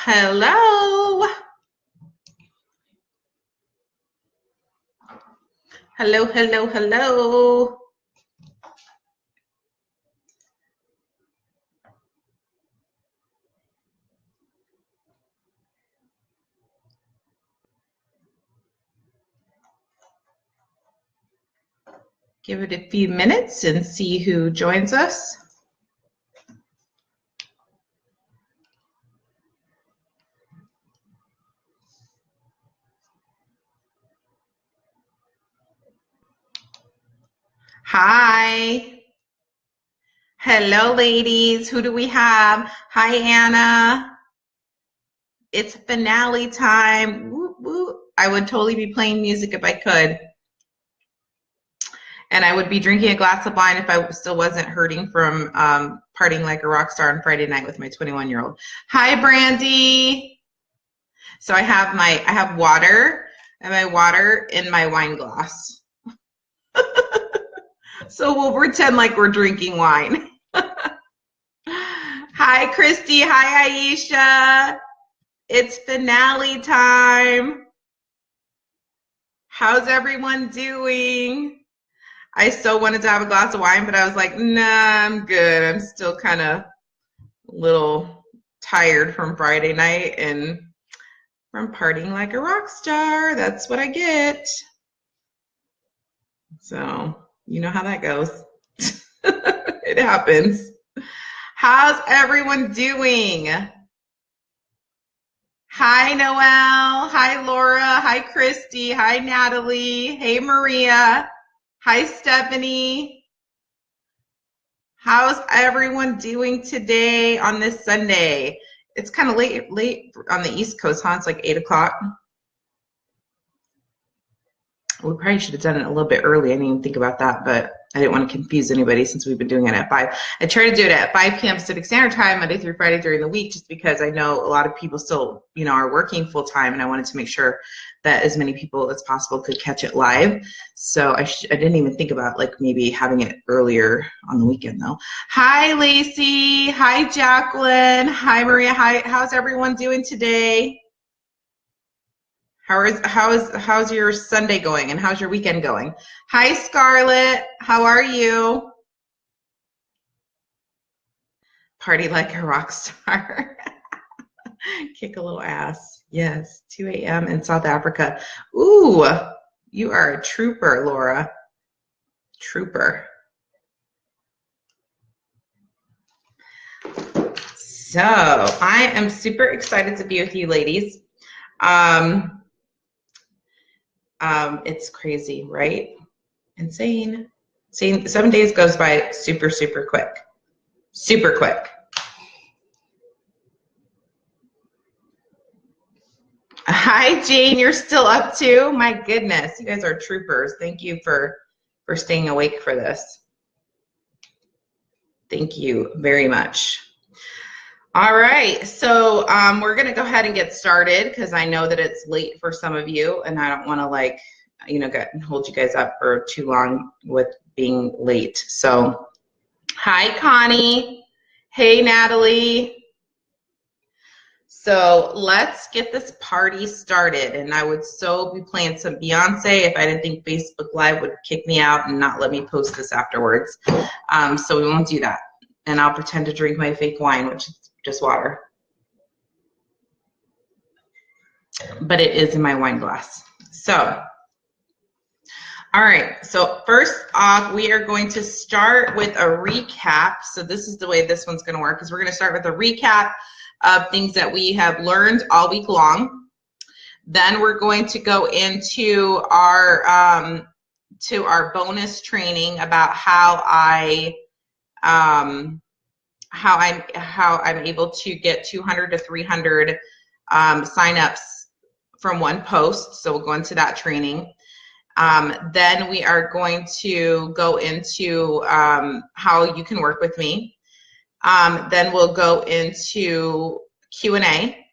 Hello. Hello, hello, hello. Give it a few minutes and see who joins us. Hi. Hello, ladies. Who do we have? Hi, Anna. It's finale time. Woo, woo. I would totally be playing music if I could. And I would be drinking a glass of wine if I still wasn't hurting from partying like a rock star on Friday night with my 21-year-old. Hi, Brandy. So I have water and my water in my wine glass. So we'll pretend like we're drinking wine. Hi, Christy. Hi, Aisha. It's finale time. How's everyone doing? I so wanted to have a glass of wine, but I was like, nah, I'm good. I'm still kind of a little tired from Friday night and from partying like a rock star. That's what I get. So you know how that goes. It happens. How's everyone doing? Hi, Noelle. Hi, Laura. Hi, Christy. Hi, Natalie. Hey, Maria. Hi, Stephanie. How's everyone doing today on this Sunday? It's kind of late on the East Coast, huh? It's like 8 o'clock. We probably should have done it a little bit early. I didn't even think about that, but I didn't want to confuse anybody since we've been doing it at 5. I try to do it at 5 p.m. Pacific Standard Time, Monday through Friday during the week, just because I know a lot of people still, are working full time, and I wanted to make sure that as many people as possible could catch it live. So I didn't even think about like maybe having it earlier on the weekend though. Hi, Lacey. Hi, Jacqueline. Hi, Maria. Hi. How's everyone doing today? How's your Sunday going, and how's your weekend going? Hi, Scarlett. How are you? Party like a rock star. Kick a little ass. Yes, 2 a.m. in South Africa. Ooh, you are a trooper, Laura. Trooper. So I am super excited to be with you ladies. It's crazy, right? Insane. 7 days goes by super, super quick. Super quick. Hi, Jane. You're still up too? My goodness. You guys are troopers. Thank you for staying awake for this. Thank you very much. All right. So we're going to go ahead and get started because I know that it's late for some of you, and I don't want to hold you guys up for too long with being late. So hi, Connie. Hey, Natalie. So let's get this party started. And I would so be playing some Beyonce if I didn't think Facebook Live would kick me out and not let me post this afterwards. So we won't do that. And I'll pretend to drink my fake wine, which is just water. But it is in my wine glass. So, all right. So first off, we are going to start with a recap. So this is the way this one's going to work, is we're going to start with a recap of things that we have learned all week long. Then we're going to go into our bonus training about how I'm able to get 200 to 300 signups from one post. So we'll go into that training. Then we are going to go into how you can work with me. Then we'll go into Q&A,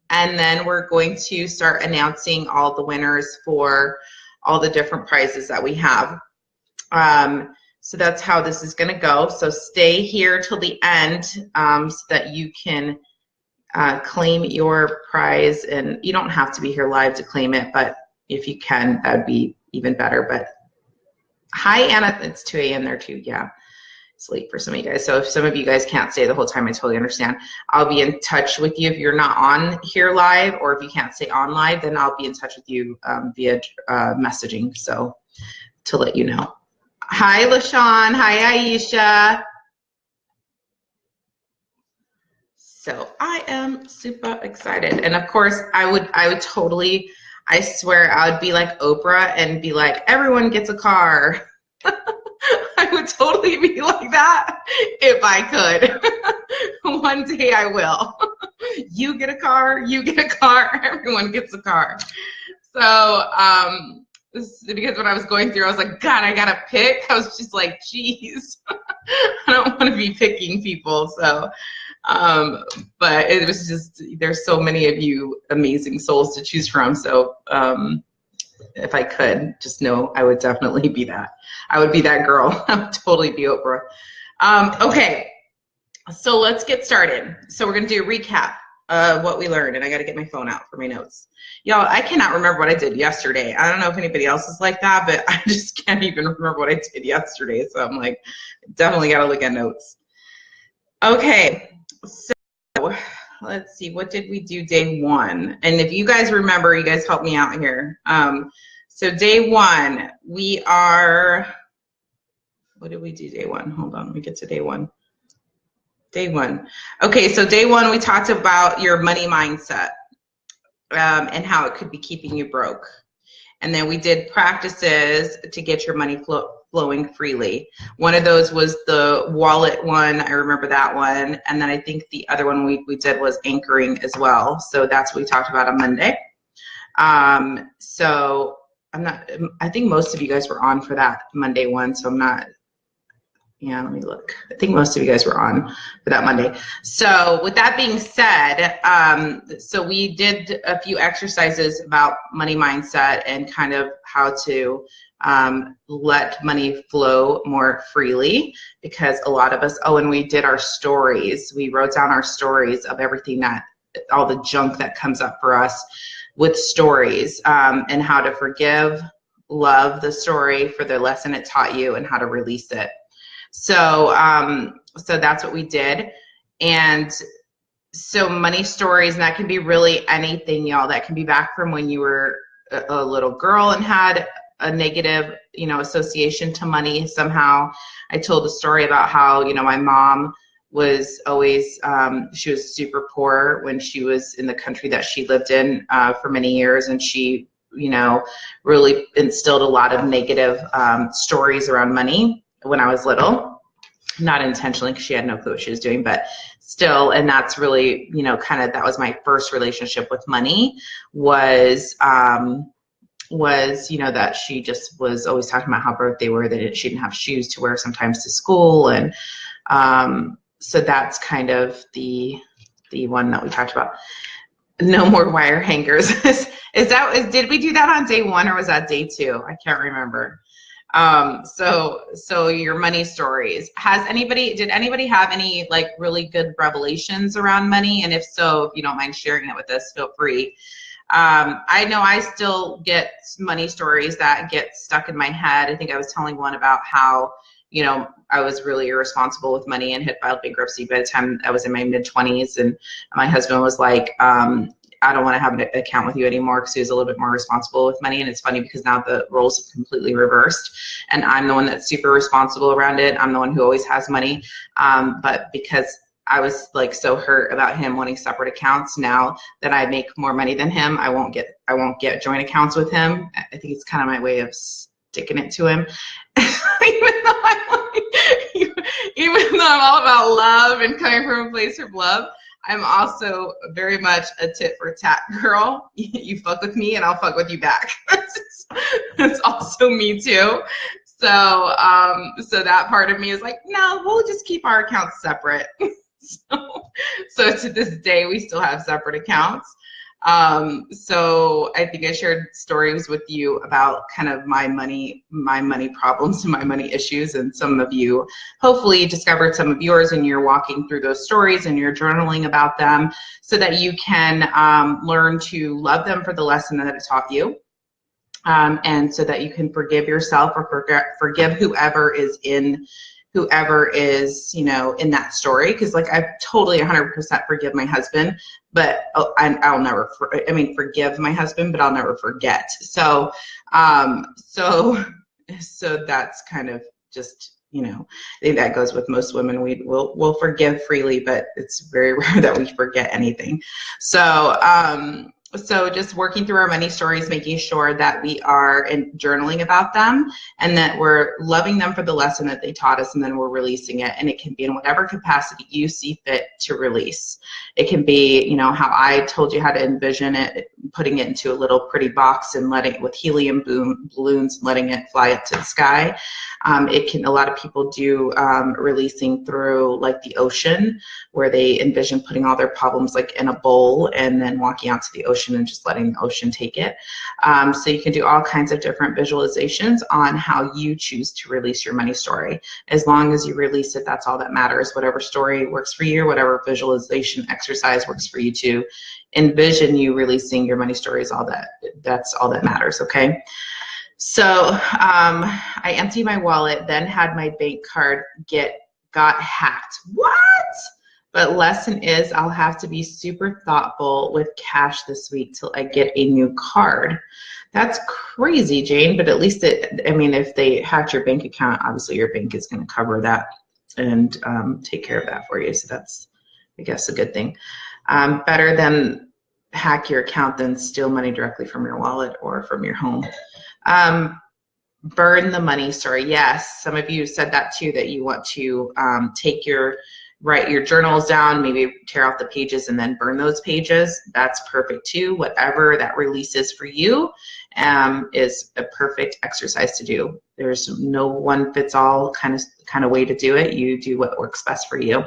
and then we're going to start announcing all the winners for all the different prizes that we have. So that's how this is going to go. So stay here till the end so that you can claim your prize, and you don't have to be here live to claim it, but if you can, that would be even better. But hi, Anna. It's 2 a.m. there too. Yeah, it's late for some of you guys. So if some of you guys can't stay the whole time, I totally understand. I'll be in touch with you if you're not on here live, or if you can't stay on live, then I'll be in touch with you via messaging. So to let you know. Hi, LaShawn. Hi, Aisha. So I am super excited. And of course, I would totally, I swear I would be like Oprah and be like, everyone gets a car. I would totally be like that if I could. One day I will. You get a car, you get a car, everyone gets a car. So, because when I was going through, I was like, God, I gotta pick. I was just like, geez, I don't want to be picking people. So, but it was just, there's so many of you amazing souls to choose from. So, if I could, just know I would definitely be that. I would be that girl. I would totally be Oprah. Okay, so let's get started. So we're gonna do a recap of what we learned, and I gotta get my phone out for my notes. Y'all, I cannot remember what I did yesterday. I don't know if anybody else is like that, but I just can't even remember what I did yesterday. So I'm like, definitely gotta look at notes. Okay, so let's see, what did we do day one? And if you guys remember, you guys help me out here. So day one, we are, what did we do day one? Hold on, let me get to day one. Day one. Okay, so day one, we talked about your money mindset and how it could be keeping you broke. And then we did practices to get your money flowing freely. One of those was the wallet one. I remember that one. And then I think the other one we did was anchoring as well. So that's what we talked about on Monday. So I think most of you guys were on for that Monday one. So I'm not, yeah, let me look. I think most of you guys were on for that Monday. So with that being said, so we did a few exercises about money mindset and kind of how to let money flow more freely, because a lot of us, oh, and we did our stories. We wrote down our stories of everything that, all the junk that comes up for us with stories, and how to forgive, love the story for the lesson it taught you, and how to release it. So, so that's what we did. And so money stories, and that can be really anything, y'all. That can be back from when you were a little girl and had a negative, you know, association to money somehow. I told a story about how, you know, my mom was always, she was super poor when she was in the country that she lived in for many years. And she, you know, really instilled a lot of negative stories around money when I was little, not intentionally, because she had no clue what she was doing, but still. And that's really, you know, kind of, that was my first relationship with money, was, you know, that she just was always talking about how broke they were, that she didn't have shoes to wear sometimes to school. And so that's kind of the one that we talked about. No more wire hangers. Did we do that on day one, or was that day two? I can't remember. So your money stories. Did anybody have any like really good revelations around money? And if so, if you don't mind sharing it with us, feel free. I know I still get money stories that get stuck in my head. I think I was telling one about how, you know, I was really irresponsible with money and had filed bankruptcy by the time I was in my mid-20s. And my husband was like, I don't want to have an account with you anymore, because he was a little bit more responsible with money. And it's funny because now the roles have completely reversed, and I'm the one that's super responsible around it. I'm the one who always has money. But because I was like so hurt about him wanting separate accounts, now that I make more money than him, I won't get joint accounts with him. I think it's kind of my way of sticking it to him. Even though I'm all about love and coming from a place of love, I'm also very much a tit for tat girl. You fuck with me and I'll fuck with you back. That's also me too. So, so that part of me is like, no, we'll just keep our accounts separate. So to this day, we still have separate accounts. So I think I shared stories with you about kind of my money problems and my money issues, and some of you hopefully discovered some of yours, and you're walking through those stories and you're journaling about them so that you can learn to love them for the lesson that it taught you. And so that you can forgive yourself or forgive whoever is, you know, in that story. Because like I totally 100% forgive my husband, but I'll never, forgive my husband, but I'll never forget. So that's kind of just, you know, I think that goes with most women. We'll forgive freely, but it's very rare that we forget anything. So just working through our money stories, making sure that we are journaling about them and that we're loving them for the lesson that they taught us, and then we're releasing it. And it can be in whatever capacity you see fit to release. It can be, you know, how I told you how to envision it, putting it into a little pretty box and letting it with helium balloons, letting it fly up to the sky. A lot of people do releasing through like the ocean, where they envision putting all their problems like in a bowl and then walking out to the ocean and just letting the ocean take it. So you can do all kinds of different visualizations on how you choose to release your money story. As long as you release it, that's all that matters. Whatever story works for you, whatever visualization exercise works for you to envision you releasing your money stories, that's all that matters, okay? So I emptied my wallet, then had my bank card got hacked. What? But lesson is I'll have to be super thoughtful with cash this week till I get a new card. That's crazy, Jane, but at least if they hacked your bank account, obviously your bank is going to cover that and take care of that for you. So that's, I guess, a good thing. Better than hack your account than steal money directly from your wallet or from your home. Burn the money story. Yes, some of you said that too, that you want to write your journals down, maybe tear off the pages and then burn those pages. That's perfect too. Whatever that releases for you is a perfect exercise to do. There's no one fits all kind of way to do it. You do what works best for you.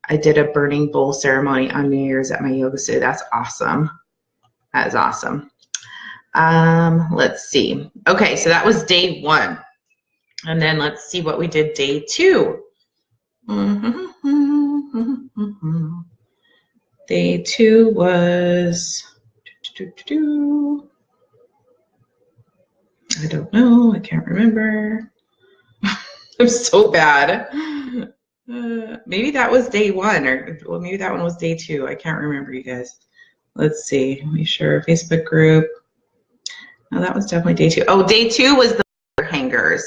I did a burning bowl ceremony on New Year's at my yoga studio. That's awesome. That is awesome. Let's see. Okay, so that was day 1. And then let's see what we did day 2. Day 2 was, I don't know, I can't remember. I'm so bad. Maybe that was day 1, or well, maybe that one was day 2. I can't remember, you guys. Let's see. Let me share a Facebook group. No, that was definitely day 2. Oh, day 2 was the wire hangers.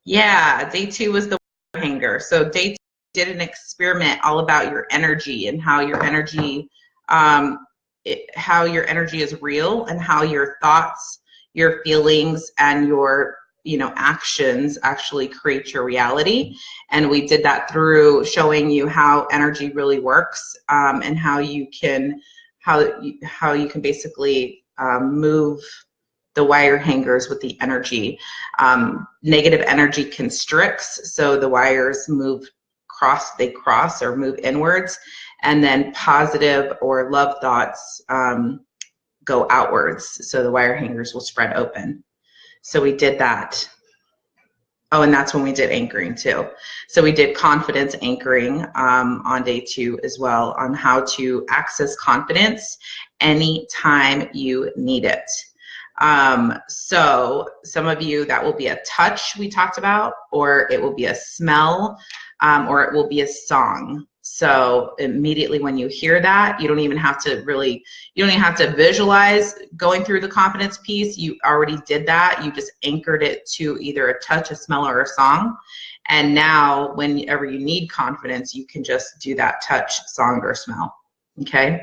Yeah, day 2 was the wire hanger. So day 2 did an experiment all about your energy and how your energy, is real, and how your thoughts, your feelings, and your actions actually create your reality. And we did that through showing you how energy really works, and how you can basically move the wire hangers with the energy. Negative energy constricts, so the wires cross or move inwards, and then positive or love thoughts go outwards, so the wire hangers will spread open. So we did that. Oh, and that's when we did anchoring too. So we did confidence anchoring on day 2 as well, on how to access confidence anytime you need it. So some of you, that will be a touch we talked about, or it will be a smell, or it will be a song. So immediately when you hear that, you don't even have to visualize going through the confidence piece. You already did that. You just anchored it to either a touch, a smell, or a song. And now whenever you need confidence, you can just do that touch, song, or smell. Okay?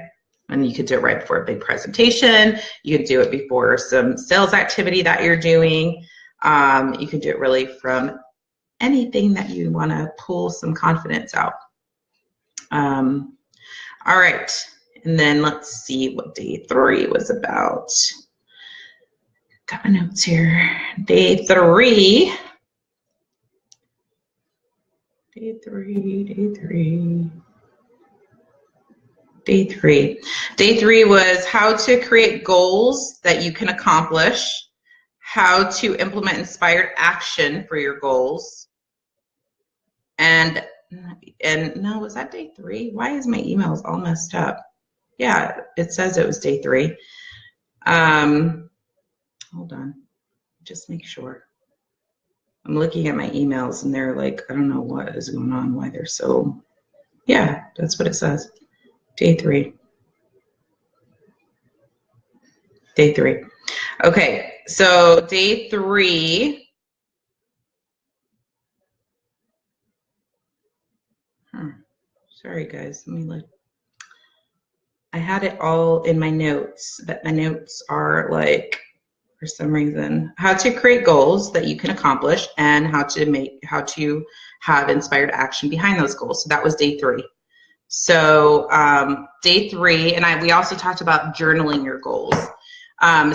And you could do it right before a big presentation. You could do it before some sales activity that you're doing. You can do it really from anything that you want to pull some confidence out. All right, and then let's see what day 3 was about. Got my notes here. Day 3. Day Day 3. Day 3 was how to create goals that you can accomplish, how to implement inspired action for your goals, and no, was that day 3? Why is my emails all messed up? Yeah, it says it was day 3. Hold on, just make sure. I'm looking at my emails and they're like, I don't know what is going on, why they're so, yeah, that's what it says. Day 3. Day 3. Okay, so day 3. Sorry guys, let me look. I had it all in my notes, but my notes are like, for some reason, how to create goals that you can accomplish and how to have inspired action behind those goals. So that was day 3. So day 3, and we also talked about journaling your goals.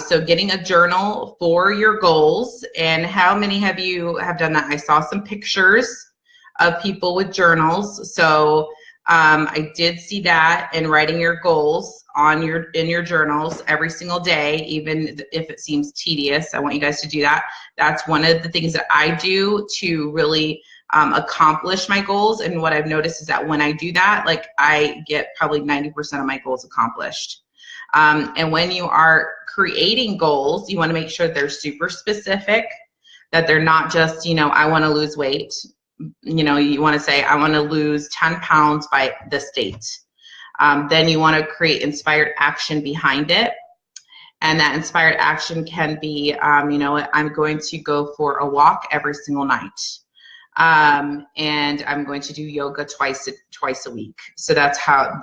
So getting a journal for your goals, and how many of you have done that? I saw some pictures of people with journals. So I did see that, and writing your goals in your journals every single day, even if it seems tedious. I want you guys to do that. That's one of the things that I do to really accomplish my goals. And what I've noticed is that when I do that, like, I get probably 90% of my goals accomplished. And when you are creating goals, you want to make sure they're super specific, that they're not just, I want to lose weight. You want to say, I want to lose 10 pounds by this date. Then you want to create inspired action behind it. And that inspired action can be, I'm going to go for a walk every single night. And I'm going to do yoga twice a week. So that's how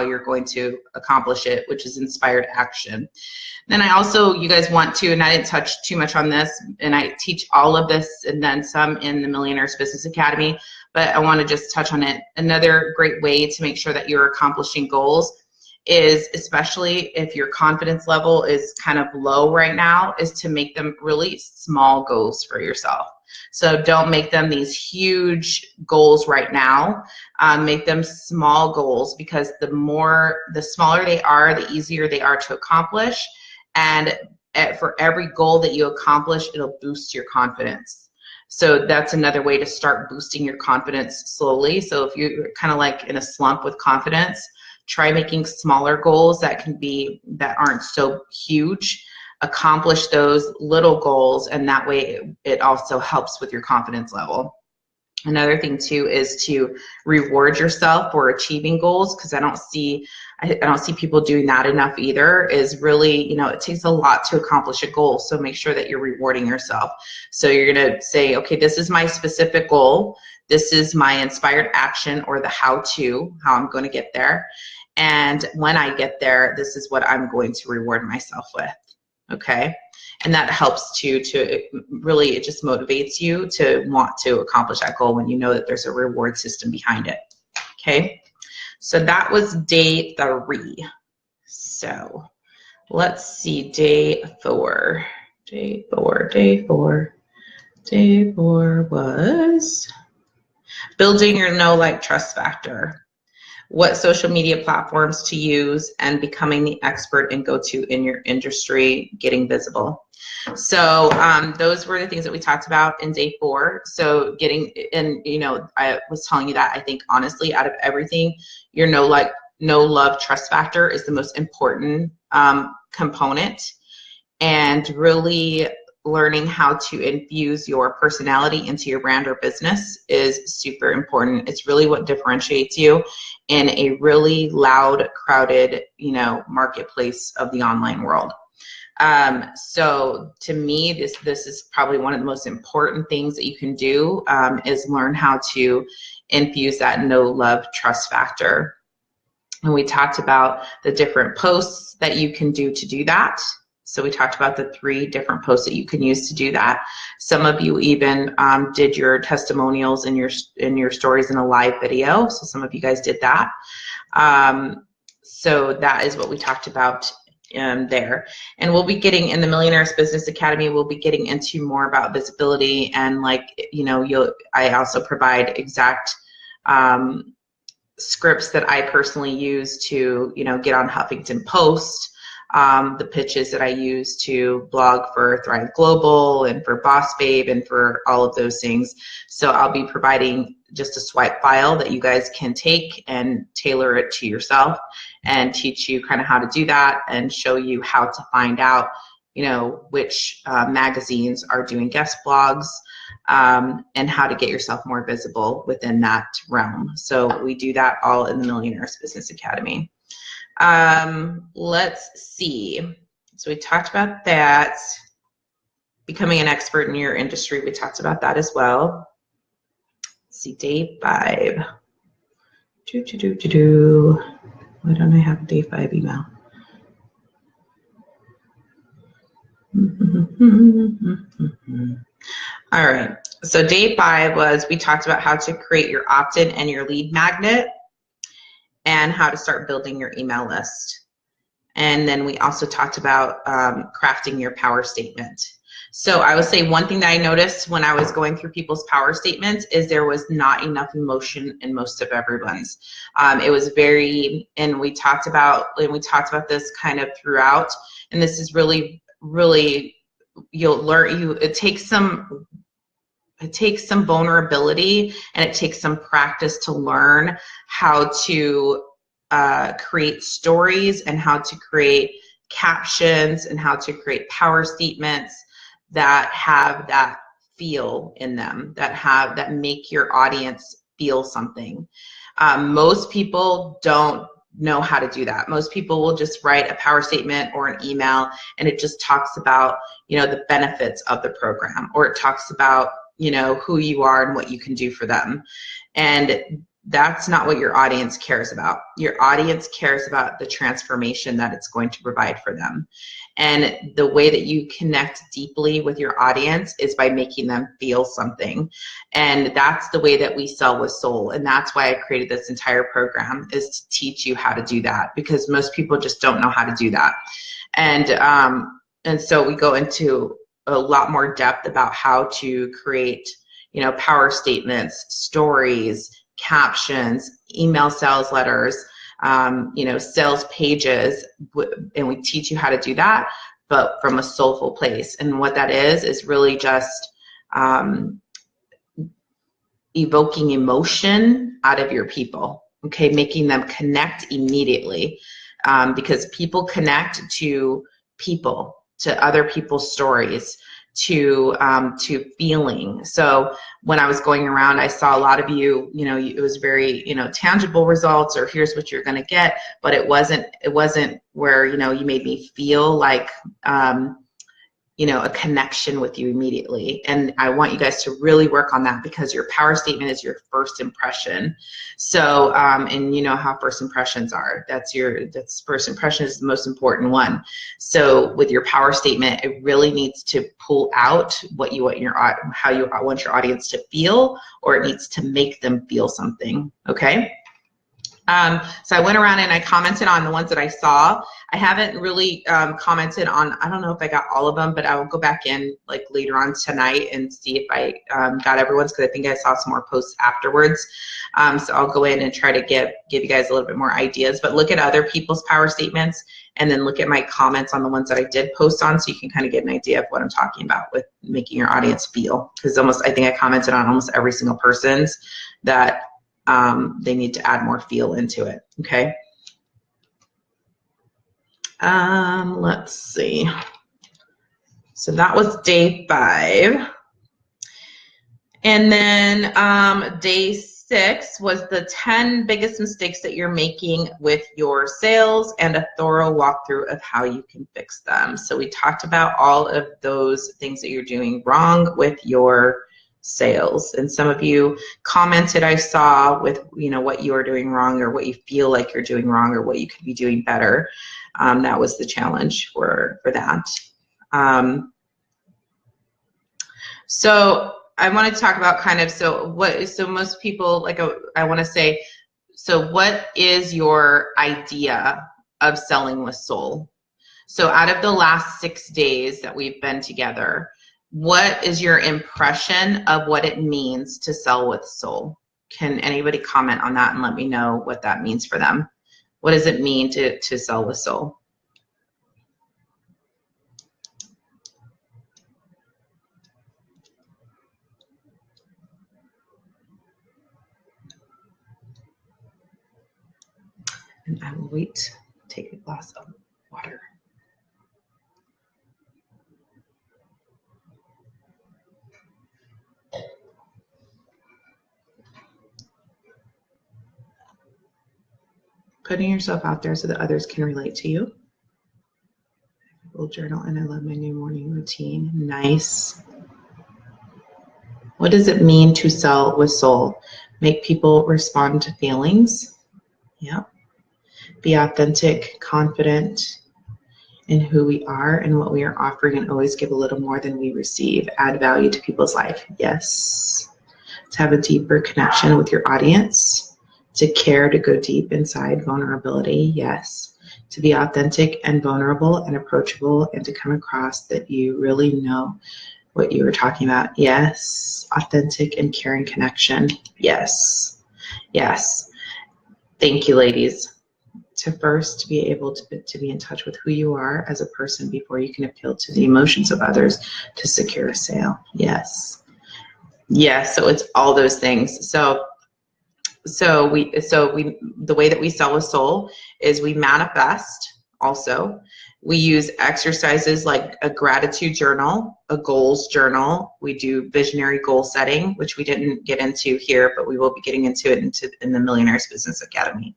you're going to accomplish it, which is inspired action. Then you guys want to, and I didn't touch too much on this, and I teach all of this and then some in the Millionaires Business Academy, but I want to just touch on it. Another great way to make sure that you're accomplishing goals is, especially if your confidence level is kind of low right now, is to make them really small goals for yourself. So don't make them these huge goals right now. Make them small goals, because the smaller they are, the easier they are to accomplish. And for every goal that you accomplish, it'll boost your confidence. So that's another way to start boosting your confidence slowly. So if you're kind of like in a slump with confidence, try making smaller goals that aren't so huge. Accomplish those little goals, and that way it also helps with your confidence level. Another thing too is to reward yourself for achieving goals, because I don't see people doing that enough either. Is really, it takes a lot to accomplish a goal, so make sure that you're rewarding yourself. So you're gonna say, okay, this is my specific goal, this is my inspired action, or the how I'm going to get there, and when I get there, this is what I'm going to reward myself with. Okay, and that helps to really, it just motivates you to want to accomplish that goal when you know that there's a reward system behind it. Okay, so that was day 3. So let's see, day 4. Day 4 was building your know, like, trust factor. What social media platforms to use, and becoming the expert and go-to in your industry, getting visible. So those were the things that we talked about in day 4. So I was telling you that I think, honestly, out of everything, your know, love, trust factor is the most important component, and really learning how to infuse your personality into your brand or business is super important. It's really what differentiates you in a really loud, crowded, marketplace of the online world. So to me, this is probably one of the most important things that you can do, is learn how to infuse that know, love, trust factor. And we talked about the different posts that you can do to do that. So we talked about the 3 different posts that you can use to do that. Some of you even did your testimonials in your stories in a live video. So some of you guys did that. So that is what we talked about there. And we'll be getting, in the Millionaires Business Academy, we'll be getting into more about visibility, and I also provide exact scripts that I personally use to, get on Huffington Post, the pitches that I use to blog for Thrive Global and for Boss Babe and for all of those things. So I'll be providing just a swipe file that you guys can take and tailor it to yourself and teach you kind of how to do that and show you how to find out, which magazines are doing guest blogs, and how to get yourself more visible within that realm. So we do that all in the Millionaires Business Academy. Let's see. So we talked about that. Becoming an expert in your industry, we talked about that as well. Let's see, day 5. Why don't I have a day 5 email? All right, so day 5 was, we talked about how to create your opt-in and your lead magnet and how to start building your email list. And then we also talked about crafting your power statement. So I would say one thing that I noticed when I was going through people's power statements is there was not enough emotion in most of everyone's. It was very, and we talked about this kind of throughout, and this is really, you'll learn, it takes some vulnerability and it takes some practice to learn how to create stories and how to create captions and how to create power statements that have that feel in them, that make your audience feel something. Most people don't know how to do that. Most people will just write a power statement or an email and it just talks about, the benefits of the program, or it talks about, who you are and what you can do for them. And that's not what your audience cares about. Your audience cares about the transformation that it's going to provide for them. And the way that you connect deeply with your audience is by making them feel something. And that's the way that we sell with soul. And that's why I created this entire program, is to teach you how to do that, because most people just don't know how to do that. And so we go into a lot more depth about how to create, power statements, stories, captions, email sales letters, sales pages, and we teach you how to do that, but from a soulful place. And what that is really just evoking emotion out of your people, okay, making them connect immediately, because people connect to people, to other people's stories, to feeling. So when I was going around, I saw a lot of you, it was very, tangible results, or here's what you're going to get, but it wasn't where, you made me feel like, a connection with you immediately. And I want you guys to really work on that, because your power statement is your first impression. So, and you know how first impressions are. That's first impression is the most important one. So with your power statement, it really needs to pull out what you want how you want your audience to feel, or it needs to make them feel something. Okay. So I went around and I commented on the ones that I saw. I haven't really commented on, I don't know if I got all of them, but I will go back in like later on tonight and see if I got everyone's, because I think I saw some more posts afterwards. So I'll go in and try to give you guys a little bit more ideas, but look at other people's power statements and then look at my comments on the ones that I did post on, so you can kind of get an idea of what I'm talking about with making your audience feel. Because I think I commented on almost every single person's that they need to add more feel into it. Okay. Let's see. So that was day 5. And then day 6 was the 10 biggest mistakes that you're making with your sales, and a thorough walkthrough of how you can fix them. So we talked about all of those things that you're doing wrong with your sales, and some of you commented, I saw, with what you are doing wrong, or what you feel like you're doing wrong, or what you could be doing better. That was the challenge for that. So I want to talk about so most people, I want to say, so what is your idea of selling with soul? So out of the last 6 days that we've been together, what is your impression of what it means to sell with soul? Can anybody comment on that and let me know what that means for them? What does it mean to sell with soul? And I will wait, take a glass of water. Putting yourself out there so that others can relate to you. Will journal, and I love my new morning routine. Nice. What does it mean to sell with soul? Make people respond to feelings. Yeah. Be authentic, confident in who we are and what we are offering, and always give a little more than we receive. Add value to people's life. Yes. To have a deeper connection with your audience. To care, to go deep inside. Vulnerability. Yes. To be authentic and vulnerable and approachable, and to come across that you really know what you were talking about. Yes. Authentic and caring connection. Yes. Yes. Thank you, ladies. To first be able to be in touch with who you are as a person before you can appeal to the emotions of others to secure a sale. Yes. Yes. So it's all those things. So the way that we sell with soul is we manifest also. We use exercises like a gratitude journal, a goals journal. We do visionary goal setting, which we didn't get into here, but we will be getting into it in the Millionaires Business Academy.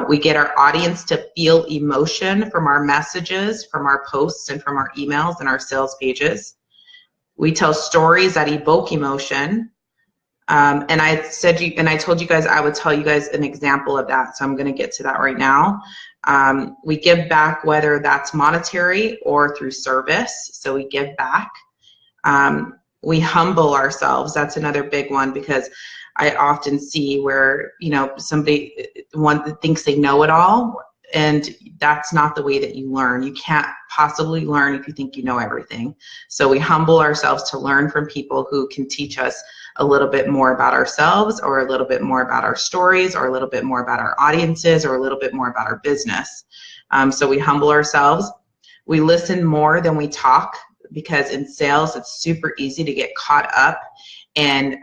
We get our audience to feel emotion from our messages, from our posts, and from our emails and our sales pages. We tell stories that evoke emotion. And I told you guys I would tell you guys an example of that, so I'm going to get to that right now. We give back, whether that's monetary or through service. So we give back. We humble ourselves. That's another big one, because I often see where, somebody thinks they know it all, and that's not the way that you learn. You can't possibly learn if you think you know everything. So we humble ourselves to learn from people who can teach us a little bit more about ourselves, or a little bit more about our stories, or a little bit more about our audiences, or a little bit more about our business. So we humble ourselves. We listen more than we talk, because in sales, it's super easy to get caught up and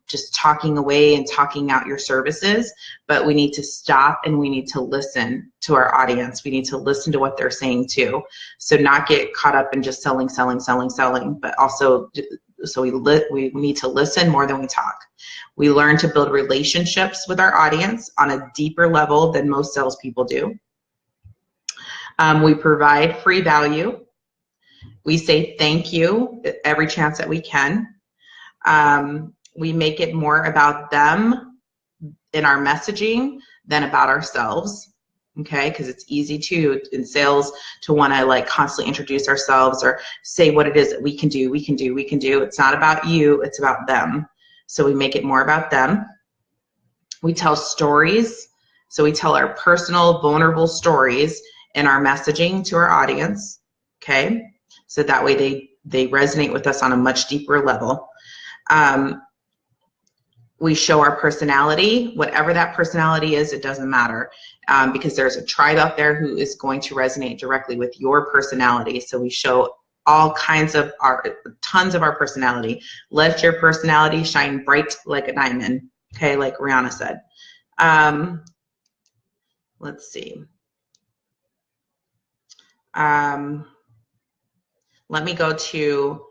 just talking away and talking out your services. But we need to stop and we need to listen to our audience. We need to listen to what they're saying too. So not get caught up in just selling, but also, so we need to listen more than we talk. We learn to build relationships with our audience on a deeper level than most salespeople do. We provide free value. We say thank you every chance that we can. We make it more about them in our messaging than about ourselves, okay? Because it's easy to, in sales, to want to like constantly introduce ourselves or say what it is that we can do. It's not about you, it's about them. So we make it more about them. We tell stories. So we tell our personal, vulnerable stories in our messaging to our audience, okay? So that way they resonate with us on a much deeper level. We show our personality, whatever that personality is, it doesn't matter, because there's a tribe out there who is going to resonate directly with your personality. So we show all kinds of tons of our personality. Let your personality shine bright like a diamond, okay, like Rihanna said. Let's see. Let me go to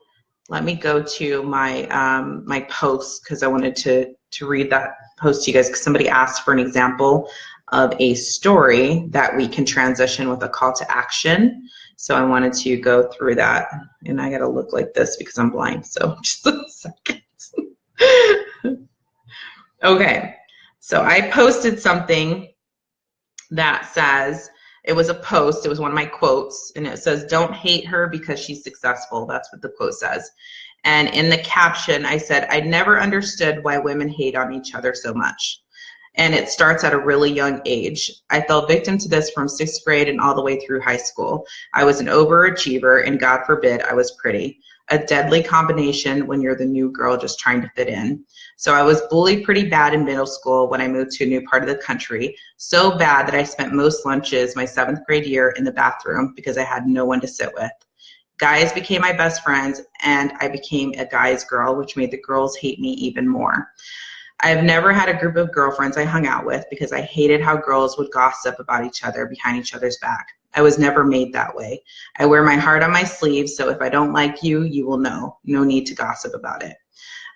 my my post, because I wanted to read that post to you guys, because somebody asked for an example of a story that we can transition with a call to action. So I wanted to go through that, and I gotta look like this because I'm blind, so just a second. Okay, so I posted something that says, it was a post, it was one of my quotes, and it says, "Don't hate her because she's successful." That's what the quote says. And in the caption, I said, "I never understood why women hate on each other so much." And it starts at a really young age. I fell victim to this from 6th grade and all the way through high school. I was an overachiever, and God forbid I was pretty. a deadly combination when you're the new girl just trying to fit in. So I was bullied pretty bad in middle school when I moved to a new part of the country, so bad that I spent most lunches my 7th grade year in the bathroom because I had no one to sit with. Guys became my best friends, and I became a guy's girl, which made the girls hate me even more. I've never had a group of girlfriends I hung out with because I hated how girls would gossip about each other behind each other's back. I was never made that way. I wear my heart on my sleeve, so if I don't like you, you will know. No need to gossip about it.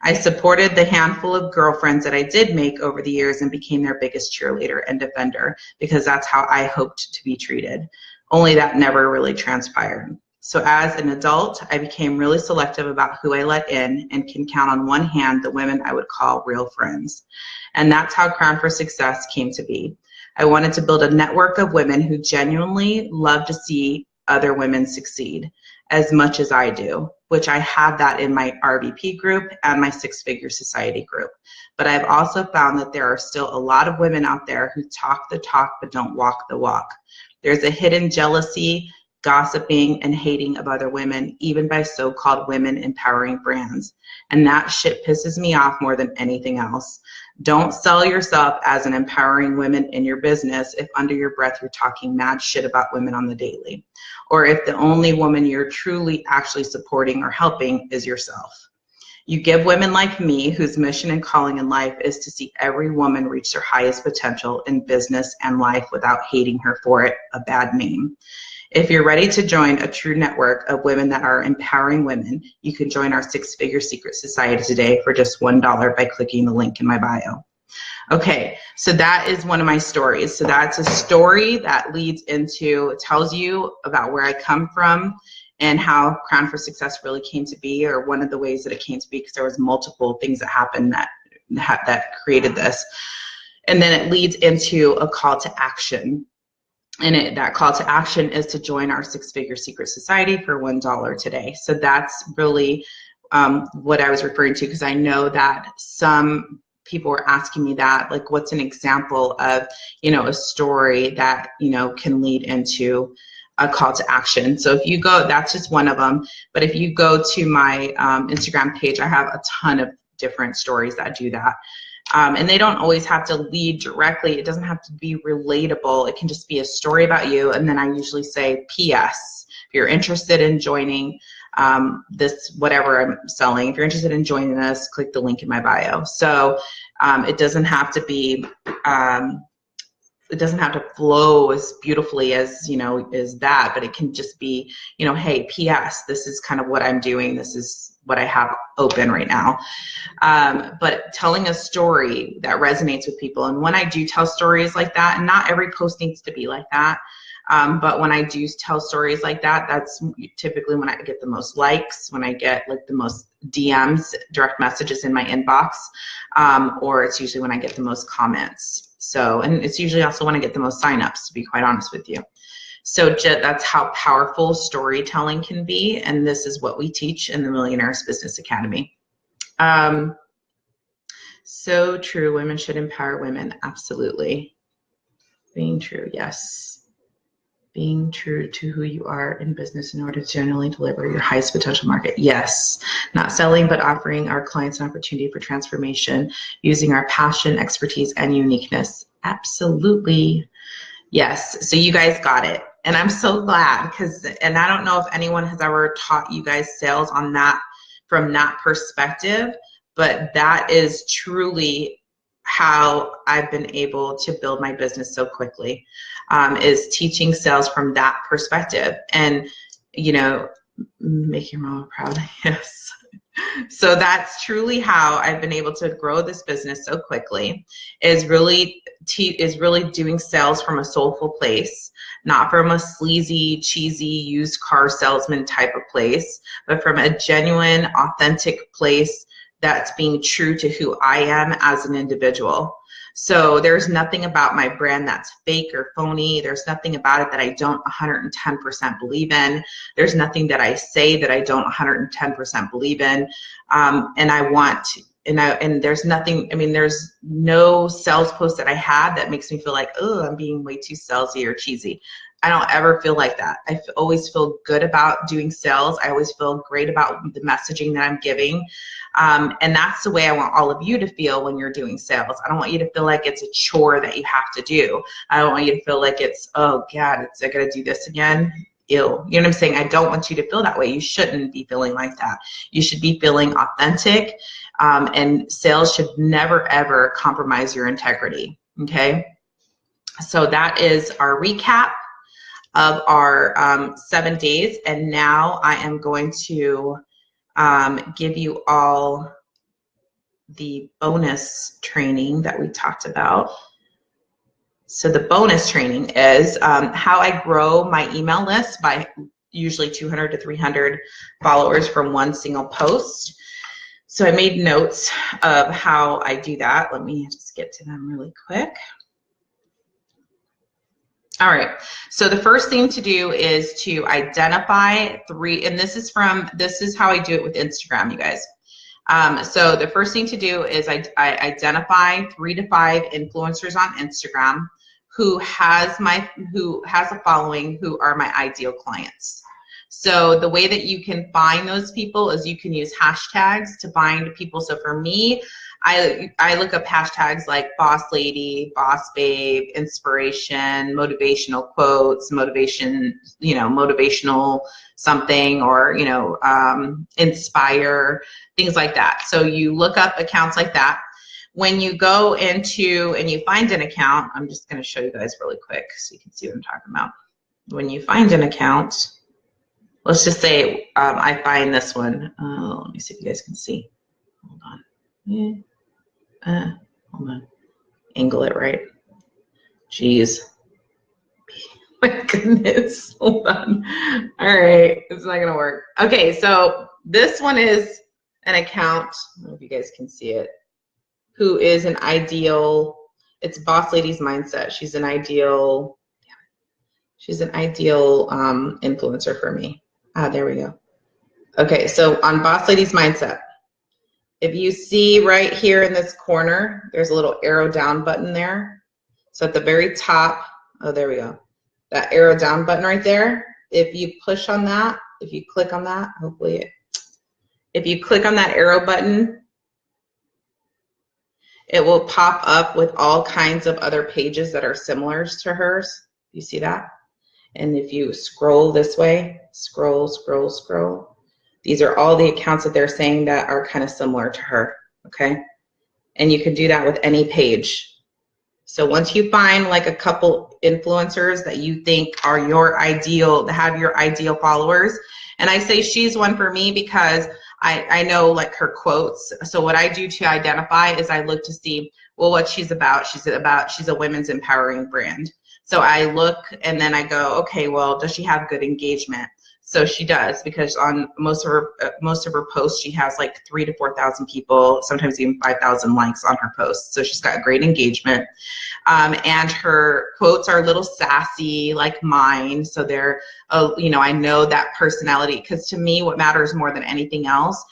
I supported the handful of girlfriends that I did make over the years and became their biggest cheerleader and defender because that's how I hoped to be treated. Only that never really transpired. So as an adult, I became really selective about who I let in and can count on one hand the women I would call real friends. And that's how Crown for Success came to be. I wanted to build a network of women who genuinely love to see other women succeed as much as I do, which I have that in my RVP group and my 6-Figure Society group. But I've also found that there are still a lot of women out there who talk the talk but don't walk the walk. There's a hidden jealousy, gossiping, and hating of other women, even by so-called women empowering brands. And that shit pisses me off more than anything else. Don't sell yourself as an empowering woman in your business if under your breath you're talking mad shit about women on the daily, or if the only woman you're truly actually supporting or helping is yourself. You give women like me, whose mission and calling in life is to see every woman reach their highest potential in business and life without hating her for it, a bad name. If you're ready to join a true network of women that are empowering women, you can join our 6-Figure Secret Society today for just $1 by clicking the link in my bio. Okay, so that is one of my stories. So that's a story that leads into, it tells you about where I come from and how Crown for Success really came to be, or one of the ways that it came to be, because there was multiple things that happened that created this. And then it leads into a call to action. And that call to action is to join our 6-Figure Secret Society for $1 today. So that's really what I was referring to, because I know that some people were asking me that, like, what's an example of, a story that, can lead into a call to action. So if you go, that's just one of them. But if you go to my Instagram page, I have a ton of different stories that do that. And they don't always have to lead directly. It doesn't have to be relatable. It can just be a story about you. And then I usually say, P.S. if you're interested in joining this, whatever I'm selling, if you're interested in joining us, click the link in my bio. So it doesn't have to be, it doesn't have to flow as beautifully as, as that, but it can just be, hey, P.S. this is kind of what I'm doing. This is what I have open right now. But telling a story that resonates with people. And when I do tell stories like that, and not every post needs to be like that, but when I do tell stories like that, that's typically when I get the most likes, when I get like the most DMs, direct messages in my inbox, or it's usually when I get the most comments. So, and it's usually also when I get the most signups, to be quite honest with you. So that's how powerful storytelling can be, and this is what we teach in the Millionaires Business Academy. So true, women should empower women, absolutely. Being true, yes. Being true to who you are in business in order to generally deliver your highest potential market, yes. Not selling, but offering our clients an opportunity for transformation using our passion, expertise, and uniqueness, absolutely. Yes, so you guys got it. And I'm so glad, and I don't know if anyone has ever taught you guys sales on that, from that perspective, but that is truly how I've been able to build my business so quickly, is teaching sales from that perspective. And, make your mama proud, yes. So that's truly how I've been able to grow this business so quickly, is really doing sales from a soulful place, not from a sleazy, cheesy, used car salesman type of place, but from a genuine, authentic place that's being true to who I am as an individual. So there's nothing about my brand that's fake or phony. There's nothing about it that I don't 110% believe in. There's nothing that I say that I don't 110% believe in. And and there's nothing, I mean, there's no sales post that I had that makes me feel like, oh, I'm being way too salesy or cheesy. I don't ever feel like that. I always feel good about doing sales. I always feel great about the messaging that I'm giving. And that's the way I want all of you to feel when you're doing sales. I don't want you to feel like it's a chore that you have to do. I don't want you to feel like it's, oh God, I gotta do this again. Ew. You know what I'm saying? I don't want you to feel that way. You shouldn't be feeling like that. You should be feeling authentic, and sales should never, ever compromise your integrity, okay? So that is our recap of our 7 days, and now I am going to give you all the bonus training that we talked about. So the bonus training is how I grow my email list by usually 200 to 300 followers from one single post. So I made notes of how I do that. Let me just get to them really quick. All right, so the first thing to do is to identify 3, and this is how I do it with Instagram, you guys. So the first thing to do is I identify 3 to 5 influencers on Instagram who has a following, who are my ideal clients. So the way that you can find those people is you can use hashtags to find people. So for me, I look up hashtags like boss lady, boss babe, inspiration, motivational quotes, motivation, motivational something, or, inspire, things like that. So you look up accounts like that. When you go into and you find an account, I'm just going to show you guys really quick so you can see what I'm talking about. When you find an account, let's just say I find this one. Let me see if you guys can see. Hold on. Yeah. Hold on. Angle it right. Jeez. My goodness. Hold on. All right. It's not going to work. Okay. So this one is an account. I don't know if you guys can see it. Who is an ideal, it's Boss Lady's Mindset. She's an ideal influencer for me. There we go. Okay, so on Boss Lady's Mindset, if you see right here in this corner, there's a little arrow down button there. So at the very top, oh, there we go. That arrow down button right there, if you push on that, if you click on that, if you click on that arrow button, it will pop up with all kinds of other pages that are similar to hers. You see that? And if you scroll this way, scroll, these are all the accounts that they're saying that are kind of similar to her, okay? And you can do that with any page. So once you find like a couple influencers that you think are your ideal, that have your ideal followers, and I say she's one for me because I know like her quotes. So what I do to identify is I look to see, well, what she's about. She's a women's empowering brand. So I look and then I go, okay, well, does she have good engagement? So she does, because on most of her posts, she has like 3,000 to 4,000 people, sometimes even 5,000 likes on her posts. So she's got great engagement. And her quotes are a little sassy, like mine. So they're, I know that personality, because to me, what matters more than anything else,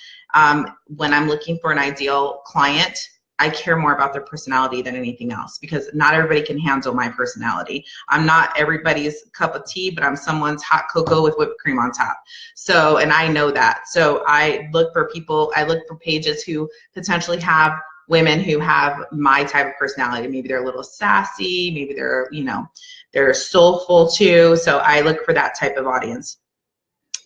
when I'm looking for an ideal client, I care more about their personality than anything else, because not everybody can handle my personality. I'm not everybody's cup of tea, but I'm someone's hot cocoa with whipped cream on top. So, and I know that. So I look for pages who potentially have women who have my type of personality. Maybe they're a little sassy, maybe they're, they're soulful too. So I look for that type of audience.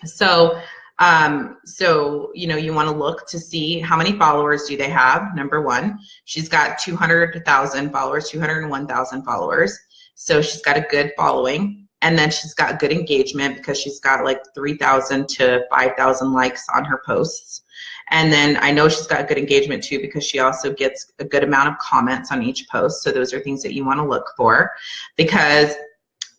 So, you want to look to see how many followers do they have. Number one, she's got 200,000 followers, 201,000 followers. So she's got a good following. And then she's got good engagement because she's got like 3,000 to 5,000 likes on her posts. And then I know she's got good engagement too, because she also gets a good amount of comments on each post. So those are things that you want to look for, because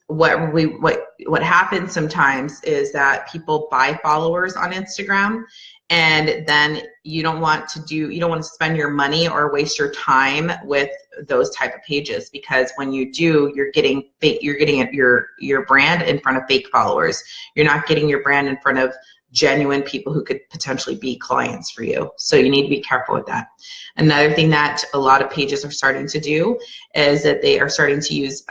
what happens sometimes is that people buy followers on Instagram, and then you don't want to spend your money or waste your time with those type of pages, because when you do, you're getting your brand in front of fake followers. You're not getting your brand in front of genuine people who could potentially be clients for you. So you need to be careful with that. Another thing that a lot of pages are starting to do is that they are starting to use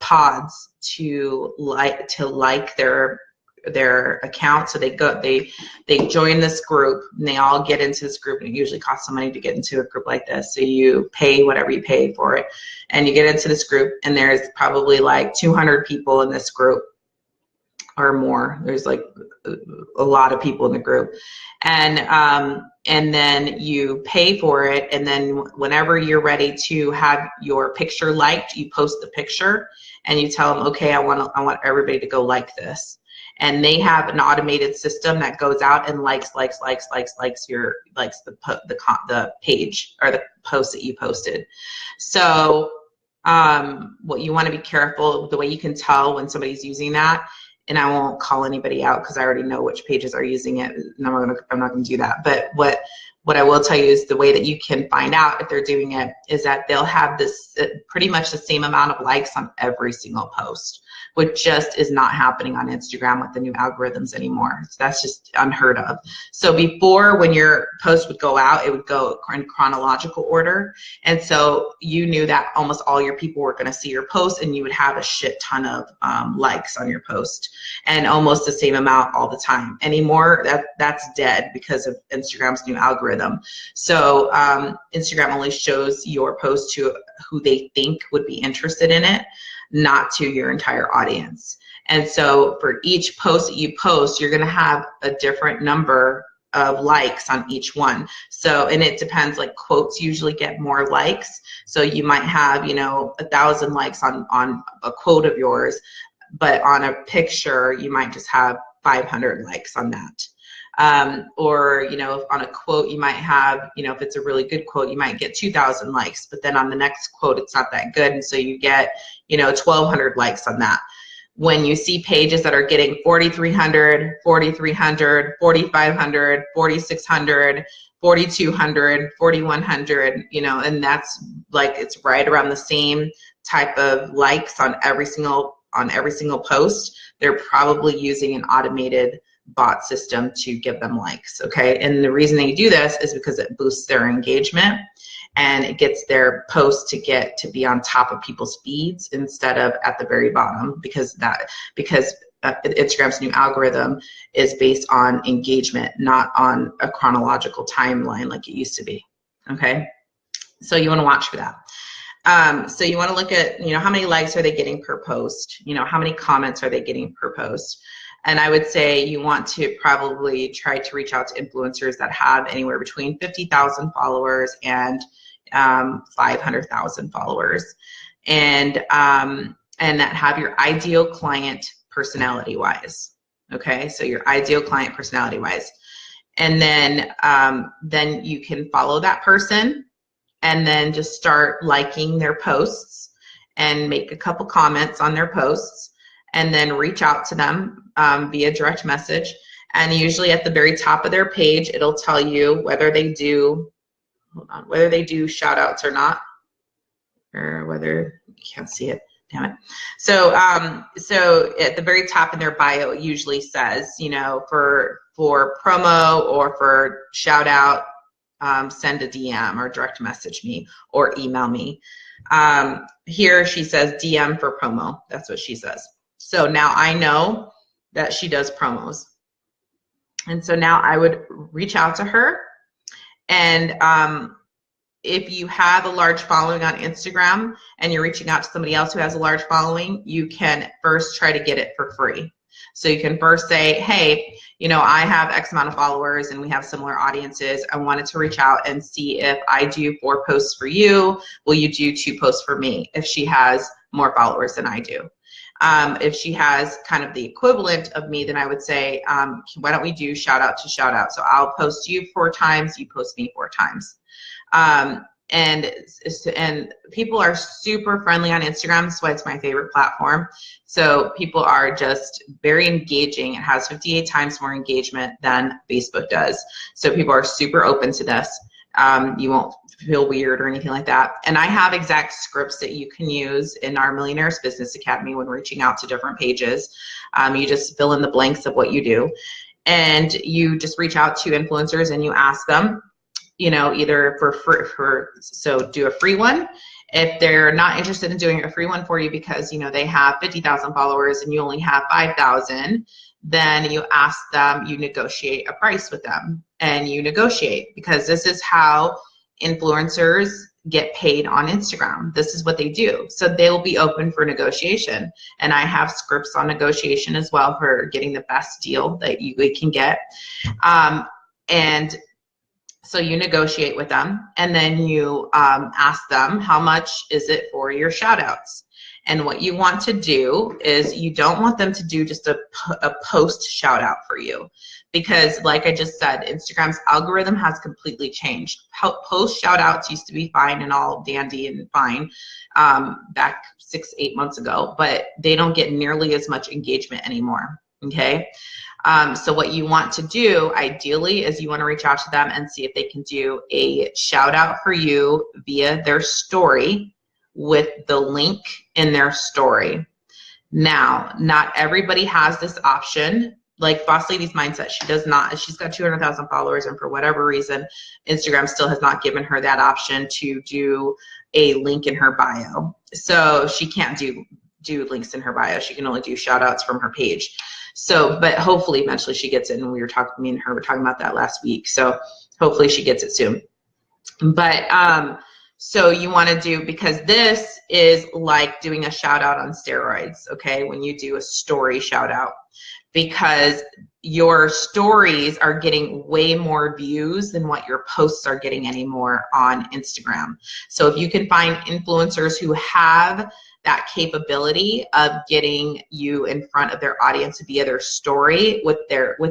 pods to like their account. So they join this group and they all get into this group, and it usually costs some money to get into a group like this. So you pay whatever you pay for it, and you get into this group, and there's probably like 200 people in this group or more. There's like a lot of people in the group, and then you pay for it, and then whenever you're ready to have your picture liked, you post the picture and you tell them, okay, I want everybody to go like this. And they have an automated system that goes out and likes the page or the post that you posted. So what you want to be careful, the way you can tell when somebody's using that, and I won't call anybody out because I already know which pages are using it, and I'm not going to do that. But what I will tell you is the way that you can find out if they're doing it is that they'll have this pretty much the same amount of likes on every single post, which just is not happening on Instagram with the new algorithms anymore. So that's just unheard of. So before, when your post would go out, it would go in chronological order. And so you knew that almost all your people were going to see your post, and you would have a shit ton of likes on your post, and almost the same amount all the time. Anymore, that's dead because of Instagram's new algorithm. So Instagram only shows your post to who they think would be interested in it, not to your entire audience. And so for each post that you post, you're going to have a different number of likes on each one. So, and it depends, like quotes usually get more likes. So you might have, 1,000 likes on a quote of yours, but on a picture, you might just have 500 likes on that. Or, on a quote, you might have, if it's a really good quote, you might get 2,000 likes, but then on the next quote, it's not that good. And so you get, 1,200 likes on that. When you see pages that are getting 4,300, 4,300, 4,500, 4,600, 4,200, 4,100, and that's like, it's right around the same type of likes on every single post, they're probably using an automated bot system to give them likes, okay? And the reason they do this is because it boosts their engagement, and it gets their posts to be on top of people's feeds instead of at the very bottom, because Instagram's new algorithm is based on engagement, not on a chronological timeline like it used to be, okay? So you want to watch for that. So you want to look at, how many likes are they getting per post? How many comments are they getting per post? And I would say you want to probably try to reach out to influencers that have anywhere between 50,000 followers and 500,000 followers, and that have your ideal client personality-wise. Okay, so your ideal client personality-wise, and then you can follow that person, and then just start liking their posts and make a couple comments on their posts, and then reach out to them via direct message. And usually at the very top of their page, it'll tell you whether they do, shout outs or not, or whether, you can't see it, damn it. So at the very top in their bio, it usually says, for promo or for shout out, send a DM or direct message me or email me. Here she says DM for promo. That's what she says. So now I know that she does promos. And so now I would reach out to her. And if you have a large following on Instagram and you're reaching out to somebody else who has a large following, you can first try to get it for free. So you can first say, hey, I have X amount of followers and we have similar audiences. I wanted to reach out and see if I do 4 posts for you, will you do 2 posts for me if she has more followers than I do? If she has kind of the equivalent of me, then I would say, why don't we do shout out to shout out? So I'll post you 4 times, you post me 4 times. And people are super friendly on Instagram. That's why it's my favorite platform. So people are just very engaging. It has 58 times more engagement than Facebook does. So people are super open to this. You won't feel weird or anything like that. And I have exact scripts that you can use in our Millionaires Business Academy when reaching out to different pages. You just fill in the blanks of what you do. and you just reach out to influencers and you ask them, you know, either so do a free one. If they're not interested in doing a free one for you because, you know, they have 50,000 followers and you only have 5,000, then you ask them, you negotiate a price with them, and you negotiate, because this is how influencers get paid on Instagram. This is what they do. So they will be open for negotiation. And I have scripts on negotiation as well for getting the best deal that you can get. And so you negotiate with them, and then you ask them, how much is it for your shout outs? And what you want to do is, you don't want them to do just a post shout out for you, because like I just said, Instagram's algorithm has completely changed. Post shout outs used to be fine and all dandy and fine back 6-8 months ago, but they don't get nearly as much engagement anymore. Okay. So what you want to do ideally is you want to reach out to them and see if they can do a shout out for you via their story with the link in their story. Now, not everybody has this option. Like Boss Lady's Mindset, she does not. She's got 200,000 followers, and for whatever reason, Instagram still has not given her that option to do a link in her bio. So she can't do links in her bio. She can only do shout outs from her page. So, but hopefully eventually she gets it, and me and her were talking about that last week. So hopefully she gets it soon. But so you want to do, because this is like doing a shout out on steroids, okay, when you do a story shout out, because your stories are getting way more views than what your posts are getting anymore on Instagram. So if you can find influencers who have that capability of getting you in front of their audience via their story with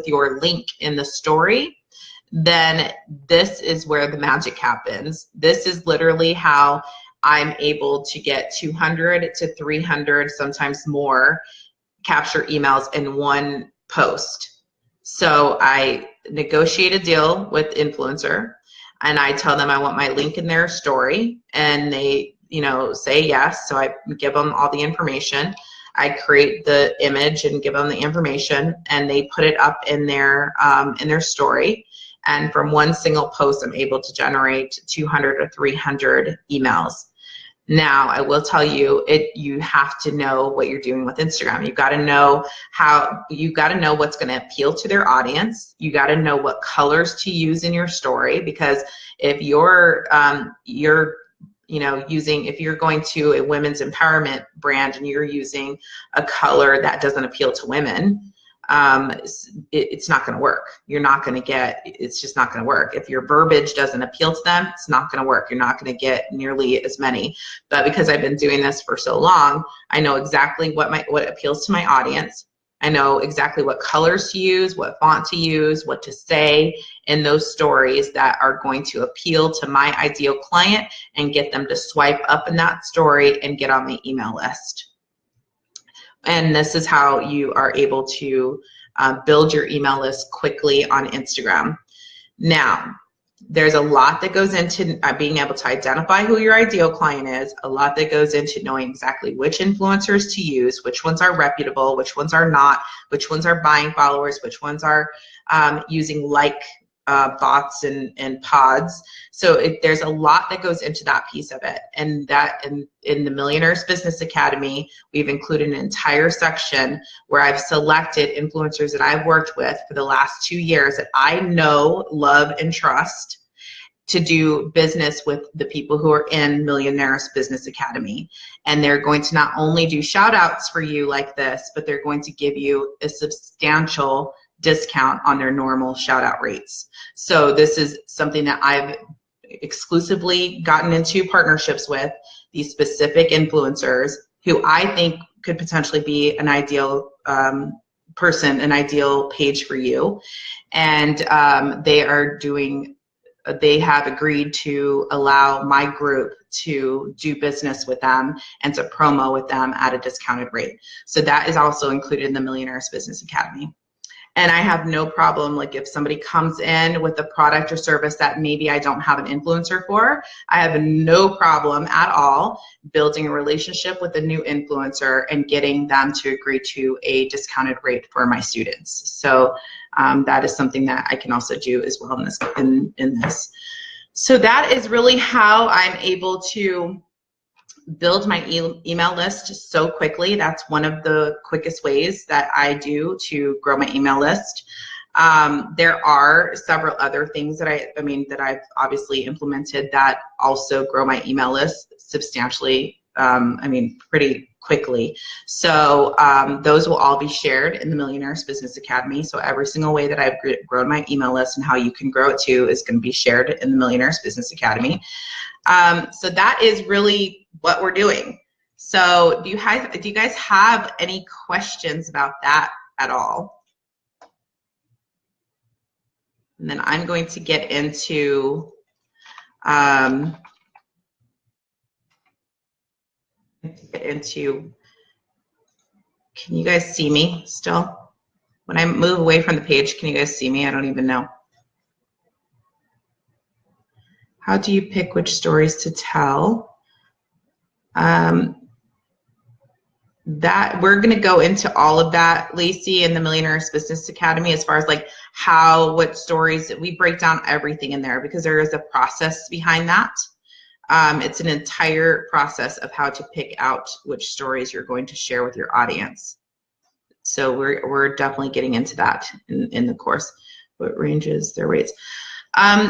your link in the story, then this is where the magic happens. This is literally how I'm able to get 200 to 300, sometimes more, capture emails in one post. So I negotiate a deal with influencer, and I tell them I want my link in their story, and they, you know, say yes. So I give them all the information. I create the image and give them the information, and they put it up in their story. And from one single post, I'm able to generate 200 or 300 emails. Now, I will tell you, you have to know what you're doing with Instagram. You've got to know what's going to appeal to their audience. You got to know what colors to use in your story, because if you're if you're going to a women's empowerment brand and you're using a color that doesn't appeal to women, it's not going to work. It's just not going to work. If your verbiage doesn't appeal to them, it's not going to work. You're not going to get nearly as many. But because I've been doing this for so long, I know exactly what appeals to my audience. I know exactly what colors to use, what font to use, what to say in those stories that are going to appeal to my ideal client and get them to swipe up in that story and get on the email list. And this is how you are able to build your email list quickly on Instagram. Now, there's a lot that goes into being able to identify who your ideal client is, a lot that goes into knowing exactly which influencers to use, which ones are reputable, which ones are not, which ones are buying followers, which ones are using bots and pods. So there's a lot that goes into that piece of it. And that in the Millionaire's Business Academy, we've included an entire section where I've selected influencers that I've worked with for the last 2 years that I know, love, and trust to do business with the people who are in Millionaire's Business Academy. And they're going to not only do shout outs for you like this, but they're going to give you a substantial discount on their normal shout out rates. So this is something that I've exclusively gotten into partnerships with, these specific influencers who I think could potentially be an ideal person, an ideal page for you. And they have agreed to allow my group to do business with them and to promo with them at a discounted rate. So that is also included in the Millionaire's Business Academy. And I have no problem, like if somebody comes in with a product or service that maybe I don't have an influencer for, I have no problem at all building a relationship with a new influencer and getting them to agree to a discounted rate for my students. So that is something that I can also do as well in this. So that is really how I'm able to build my email list so quickly. That's one of the quickest ways that I do to grow my email list. There are several other things that I've obviously implemented that also grow my email list substantially, pretty quickly. So those will all be shared in the Millionaires Business Academy. So every single way that I've grown my email list and how you can grow it too is going to be shared in the Millionaires Business Academy. So that is really what we're doing. So do you guys have any questions about that at all? And then I'm going to get into can you guys see me still? When I move away from the page, can you guys see me? I don't even know. How do you pick which stories to tell? That we're going to go into all of that, Lacey, in the Millionaires Business Academy, as far as like what stories, we break down everything in there because there is a process behind that. It's an entire process of how to pick out which stories you're going to share with your audience. So we're definitely getting into that in the course. What ranges their rates?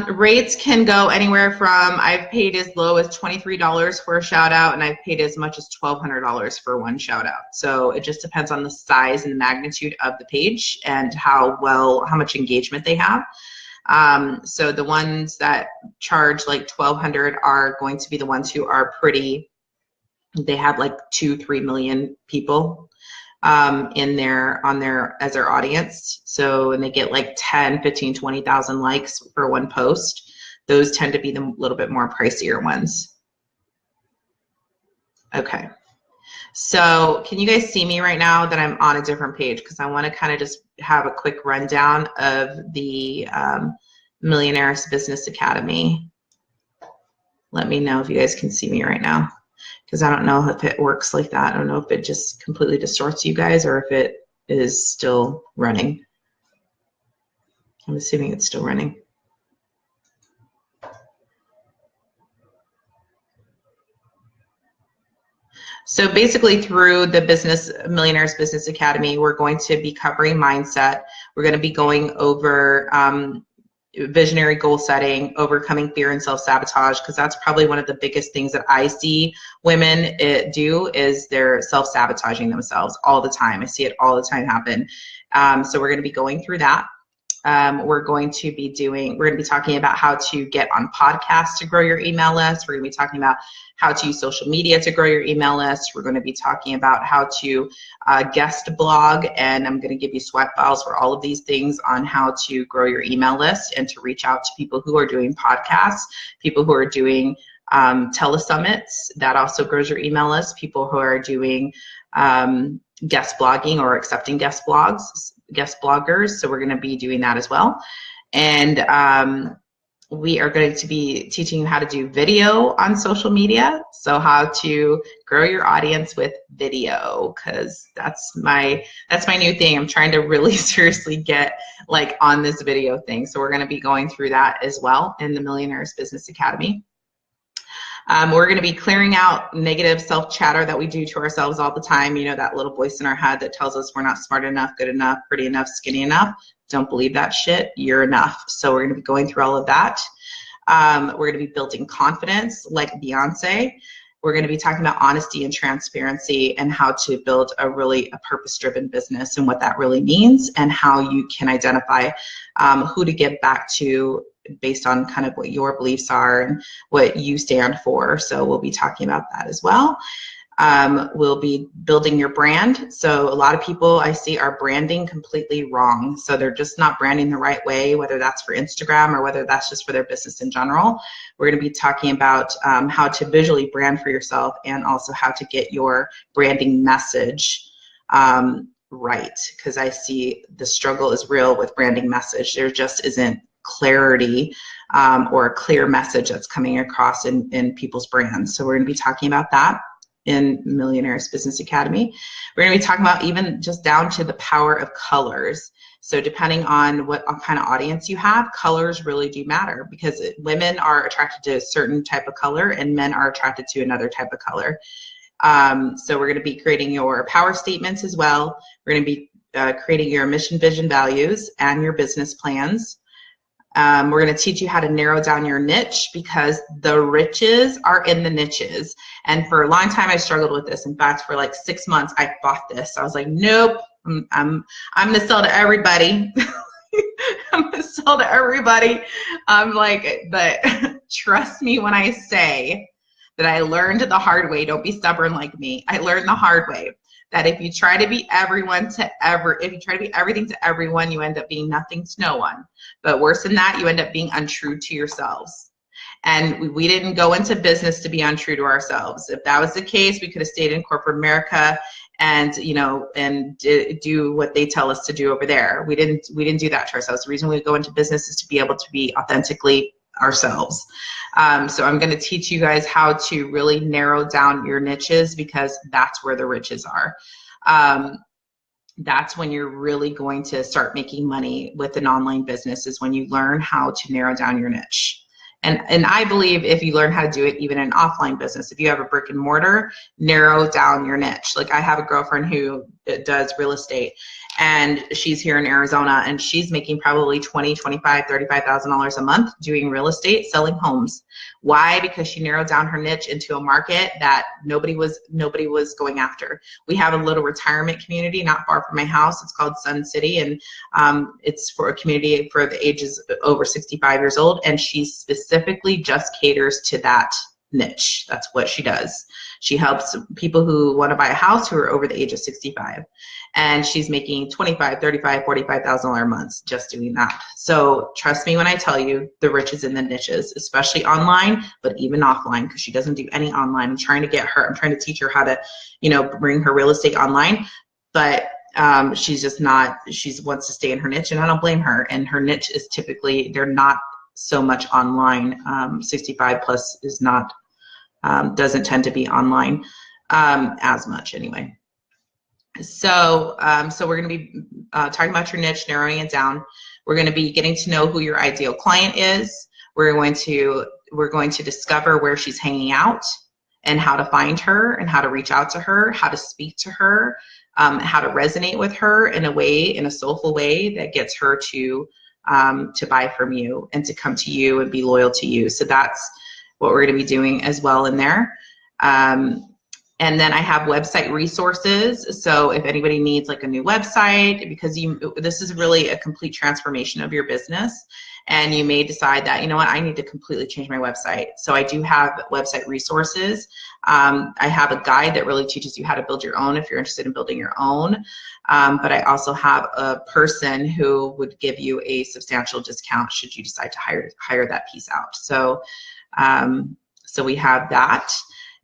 Rates can go anywhere from, I've paid as low as $23 for a shout out, and I've paid as much as $1,200 for one shout out. So it just depends on the size and the magnitude of the page and how much engagement they have. So the ones that charge like $1,200 are going to be the ones who are they have like 2-3 million people as their audience. So, and they get like 10, 15, 20,000 likes for one post. Those tend to be the little bit more pricier ones. Okay. So can you guys see me right now that I'm on a different page? Because I want to kind of just have a quick rundown of the Millionaires Business Academy. Let me know if you guys can see me right now, because I don't know if it works like that. I don't know if it just completely distorts you guys or if it is still running. I'm assuming it's still running. So basically through the Millionaires Business Academy, we're going to be covering mindset. We're going to be going over visionary goal setting, overcoming fear and self-sabotage, because that's probably one of the biggest things that I see women do is they're self-sabotaging themselves all the time. I see it all the time happen. So we're going to be going through that. We're going to be talking about how to get on podcasts to grow your email list. We're going to be talking about how to use social media to grow your email list. We're going to be talking about how to guest blog, and I'm going to give you swipe files for all of these things on how to grow your email list and to reach out to people who are doing podcasts, people who are doing telesummits. That also grows your email list. People who are doing guest blogging or accepting guest bloggers. So we're going to be doing that as well. And we are going to be teaching you how to do video on social media. So how to grow your audience with video, because that's my new thing. I'm trying to really seriously get like on this video thing. So we're going to be going through that as well in the Millionaires Business Academy. We're going to be clearing out negative self-chatter that we do to ourselves all the time. You know, that little voice in our head that tells us we're not smart enough, good enough, pretty enough, skinny enough. Don't believe that shit. You're enough. So we're going to be going through all of that. We're going to be building confidence like Beyonce. We're going to be talking about honesty and transparency and how to build a purpose-driven business and what that really means, and how you can identify who to give back to based on kind of what your beliefs are and what you stand for. So we'll be talking about that as well. We'll be building your brand. So a lot of people I see are branding completely wrong. So they're just not branding the right way, whether that's for Instagram or whether that's just for their business in general. We're going to be talking about how to visually brand for yourself and also how to get your branding message right, because I see the struggle is real with branding message. There just isn't clarity or a clear message that's coming across in people's brands. So we're going to be talking about that in Millionaires Business Academy. We're going to be talking about even just down to the power of colors. So depending on what kind of audience you have, colors really do matter, because women are attracted to a certain type of color and men are attracted to another type of color. So we're going to be creating your power statements as well. We're going to be creating your mission, vision, values, and your business plans. We're going to teach you how to narrow down your niche, because the riches are in the niches. And for a long time, I struggled with this. In fact, for like 6 months, I fought this. I was like, nope, I'm going to sell to everybody. I'm going to sell to everybody. I'm like, but trust me when I say that I learned the hard way. Don't be stubborn like me. I learned the hard way that if you try to be if you try to be everything to everyone, you end up being nothing to no one. But worse than that, you end up being untrue to yourselves. And we didn't go into business to be untrue to ourselves. If that was the case, we could have stayed in corporate America and, you know, and do what they tell us to do over there. We didn't do that to ourselves. The reason we go into business is to be able to be authentically ourselves. So I'm going to teach you guys how to really narrow down your niches, because that's where the riches are. That's when you're really going to start making money with an online business, is when you learn how to narrow down your niche. And I believe if you learn how to do it even in an offline business, if you have a brick and mortar, narrow down your niche. Like I have a girlfriend who does real estate, and she's here in Arizona, and she's making probably $20,000, $25,000, $35,000 a month doing real estate, selling homes. Why? Because she narrowed down her niche into a market that nobody was going after. We have a little retirement community not far from my house. It's called Sun City, and it's for a community for the ages over 65 years old, and she specifically just caters to that niche. That's what she does. She helps people who want to buy a house who are over the age of 65. And she's making $25,000, $35,000, $45,000 a month just doing that. So trust me when I tell you, the riches in the niches, especially online, but even offline, because she doesn't do any online. I'm trying to teach her how to, you know, bring her real estate online, but she's just not, she wants to stay in her niche, and I don't blame her. And her niche is typically, they're not so much online. 65 plus is not, doesn't tend to be online as much anyway. So we're going to be talking about your niche, narrowing it down. We're going to be getting to know who your ideal client is. We're going to discover where she's hanging out and how to find her and how to reach out to her, how to speak to her, how to resonate with her in a soulful way that gets her to buy from you and to come to you and be loyal to you. So that's what we're going to be doing as well in there. And then I have website resources. So if anybody needs like a new website, because this is really a complete transformation of your business, and you may decide that, you know what, I need to completely change my website. So I do have website resources. I have a guide that really teaches you how to build your own if you're interested in building your own. But I also have a person who would give you a substantial discount should you decide to hire that piece out. So we have that.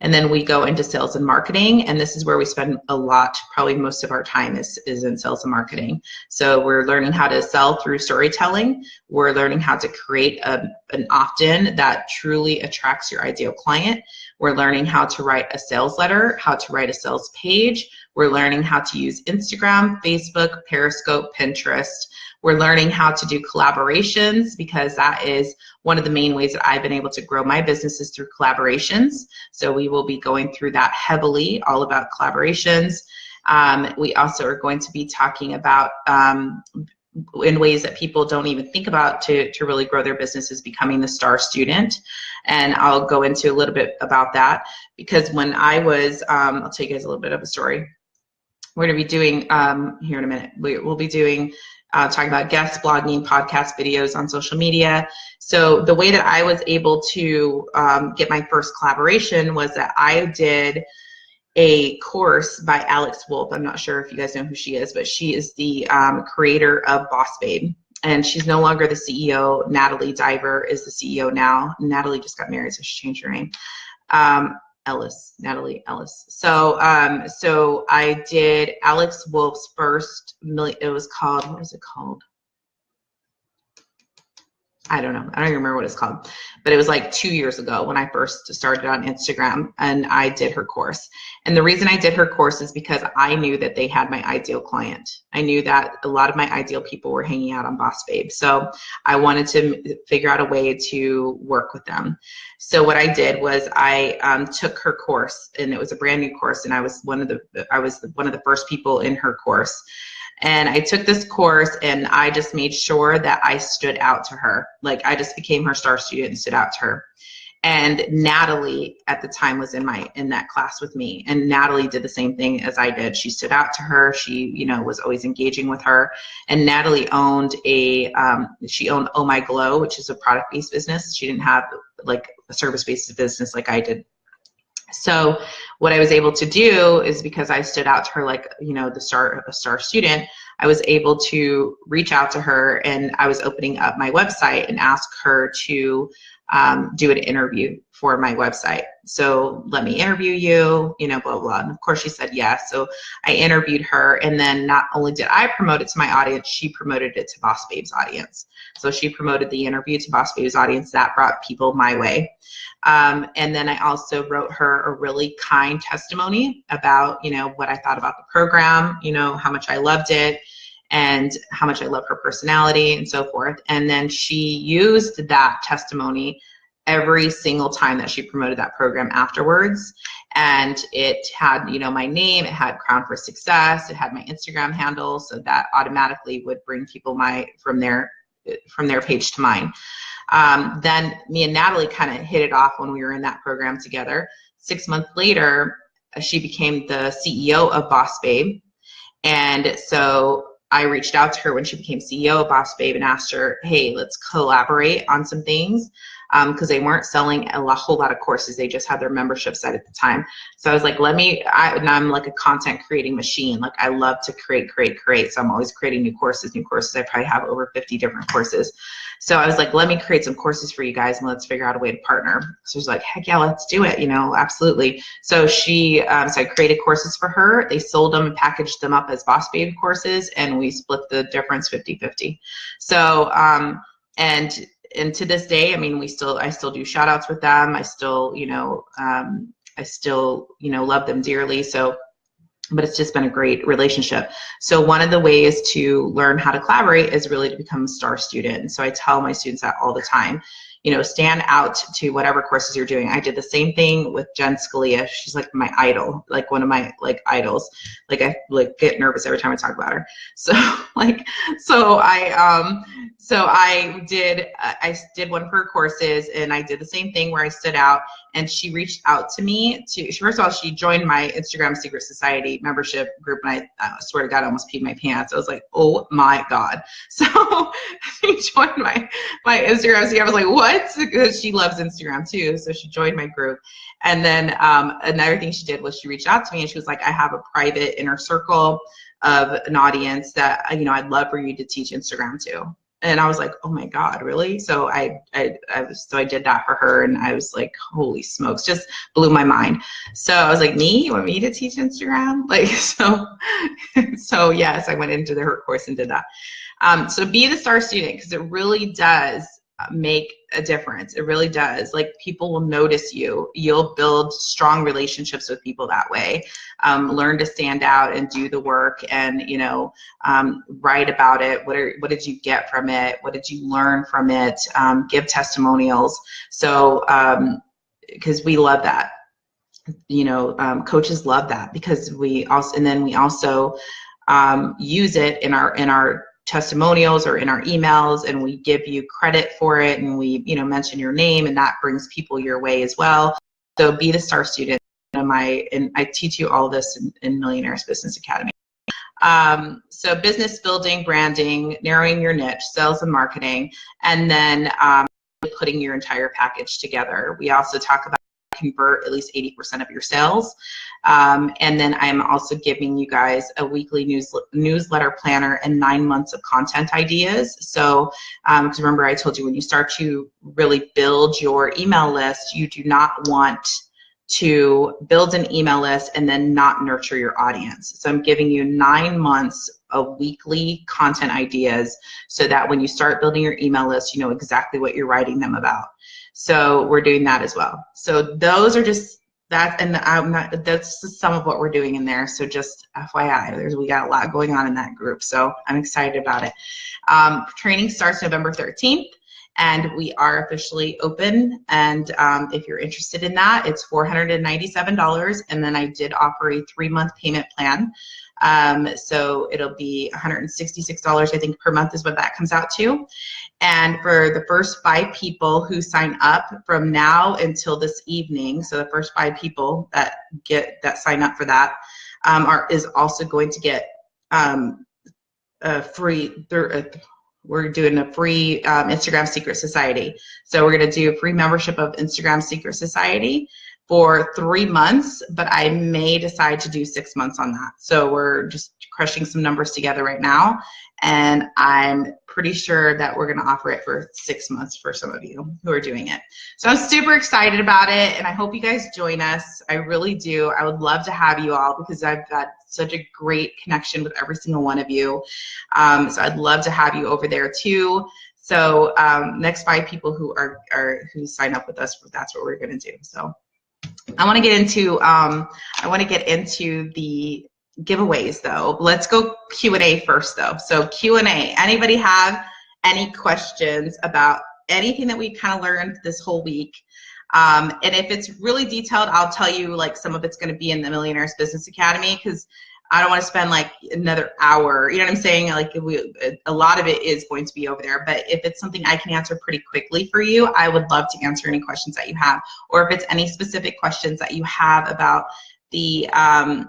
And then we go into sales and marketing, and this is where we spend a lot, probably most of our time is in sales and marketing. So we're learning how to sell through storytelling. We're learning how to create an opt-in that truly attracts your ideal client. We're learning how to write a sales letter, how to write a sales page. We're learning how to use Instagram, Facebook, Periscope, Pinterest. We're learning how to do collaborations, because that is one of the main ways that I've been able to grow my business is through collaborations. So we will be going through that heavily, all about collaborations. We also are going to be talking about in ways that people don't even think about to really grow their businesses, becoming the star student. And I'll go into a little bit about that, because when I was, I'll tell you guys a little bit of a story. We're going to be doing, here in a minute, we'll be doing talking about guests, blogging, podcast videos on social media. So the way that I was able to get my first collaboration was that I did a course by Alex Wolf. I'm not sure if you guys know who she is, but she is the creator of Boss Babe. And she's no longer the CEO. Natalie Diver is the CEO now. Natalie just got married, so she changed her name. Natalie Ellis. So so I did Alex Wolf's first it was called, what was it called? I don't know. I don't even remember what it's called, but it was like 2 years ago when I first started on Instagram, and I did her course. And the reason I did her course is because I knew that they had my ideal client. I knew that a lot of my ideal people were hanging out on Boss Babe. So I wanted to figure out a way to work with them. So what I did was I took her course, and it was a brand new course, and I was one of the first people in her course. And I took this course, and I just made sure that I stood out to her. Like, I just became her star student and stood out to her. And Natalie at the time was in that class with me. And Natalie did the same thing as I did. She stood out to her. She, was always engaging with her. And Natalie owned Oh My Glow, which is a product-based business. She didn't have like a service-based business like I did. So what I was able to do is, because I stood out to her like, a star student, I was able to reach out to her, and I was opening up my website and ask her to do an interview for my website. So let me interview you, blah, blah, blah. And of course she said yes. So I interviewed her, and then not only did I promote it to my audience, she promoted it to Boss Babe's audience. So she promoted the interview to Boss Babe's audience. That brought people my way. And then I also wrote her a really kind testimony about, what I thought about the program, how much I loved it, and how much I love her personality and so forth. And then she used that testimony every single time that she promoted that program afterwards. And it had, my name, it had Crown for Success, it had my Instagram handle, so that automatically would bring people from their page to mine. Then me and Natalie kind of hit it off when we were in that program together. 6 months later, she became the CEO of Boss Babe. And so I reached out to her when she became CEO of Boss Babe and asked her, hey, let's collaborate on some things. Because they weren't selling a whole lot of courses. They just had their membership site at the time. So I was like, I'm like a content creating machine. Like, I love to create. So I'm always creating new courses. I probably have over 50 different courses. So I was like, let me create some courses for you guys, and let's figure out a way to partner. So she's like, heck yeah, let's do it. Absolutely. So so I created courses for her. They sold them and packaged them up as Boss Babe courses, and we split the difference 50-50. So, and to this day, I mean, I still do shout outs with them. I still, love them dearly. So, but it's just been a great relationship. So one of the ways to learn how to collaborate is really to become a star student. And so I tell my students that all the time. Stand out to whatever courses you're doing. I did the same thing with Jen Scalia. She's like my idol, like one of my idols. Like, I get nervous every time I talk about her. So I did one of her courses, and I did the same thing where I stood out, and she reached out to me first of all, she joined my Instagram Secret Society membership group, and I swear to God, I almost peed my pants. I was like, oh my God. So she joined my Instagram. So I was like, what? Because she loves Instagram too. So she joined my group. And then another thing she did was she reached out to me, and she was like, I have a private inner circle of an audience that, I'd love for you to teach Instagram to. And I was like, oh my God, really? So I did that for her, and I was like, holy smokes, just blew my mind. So I was like, me? You want me to teach Instagram? So yes, I went into her course and did that. So be the star student, because it really does make a difference. It really does. Like, people will notice you. You'll build strong relationships with people that way. Learn to stand out and do the work, and write about it. What did you get from it? What did you learn from it? Give testimonials. So because we love that. Coaches love that, because we also use it in our testimonials or in our emails, and we give you credit for it, and we mention your name, and that brings people your way as well. So be the star student. And I teach you all this in Millionaires Business Academy. So business building, branding, narrowing your niche, sales and marketing, and then putting your entire package together. We also talk about convert at least 80% of your sales. And then I'm also giving you guys a weekly newsletter planner and 9 months of content ideas. So, because remember, I told you, when you start to really build your email list, you do not want to build an email list and then not nurture your audience. So I'm giving you 9 months of weekly content ideas so that when you start building your email list, you know exactly what you're writing them about. So we're doing that as well. So those are just that, and that's just some of what we're doing in there. So just FYI, we got a lot going on in that group. So I'm excited about it. Training starts November 13th. And we are officially open, and if you're interested in that, it's $497, and then I did offer a 3-month payment plan. So it'll be $166, I think, per month is what that comes out to. And for the first 5 people who sign up from now until this evening, so the first 5 people that sign up for that is also going to get a free. We're doing a free Instagram Secret Society. So we're going to do a free membership of Instagram Secret Society for 3 months, but I may decide to do 6 months on that. So we're just crushing some numbers together right now, and I'm pretty sure that we're going to offer it for 6 months for some of you who are doing it. So I'm super excited about it, and I hope you guys join us. I really do. I would love to have you all because I've got such a great connection with every single one of you. So I'd love to have you over there too. So next 5 people who sign up with us, that's what we're going to do. So I want to get into the giveaways though. Let's go Q&A first though. So Q&A, anybody have any questions about anything that we kind of learned this whole week? And if it's really detailed, I'll tell you, like, some of it's going to be in the Millionaires Business Academy, because I don't want to spend like another hour, you know what I'm saying? Like a lot of it is going to be over there, but if it's something I can answer pretty quickly for you, I would love to answer any questions that you have. Or if it's any specific questions that you have about the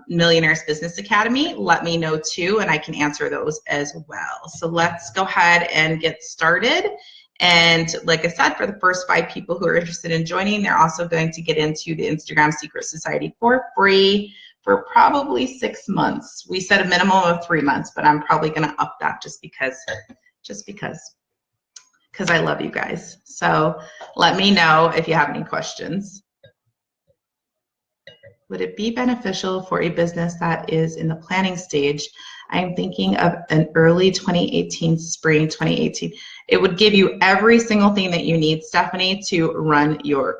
Millionaires Business Academy, let me know too, and I can answer those as well. So let's go ahead and get started. And like I said, for the first 5 people who are interested in joining, they're also going to get into the Instagram Secret Society for free for probably 6 months. We said a minimum of 3 months, but I'm probably going to up that just because I love you guys. So let me know if you have any questions. Would it be beneficial for a business that is in the planning stage? I'm thinking of an early 2018, spring 2018. It would give you every single thing that you need, Stephanie, to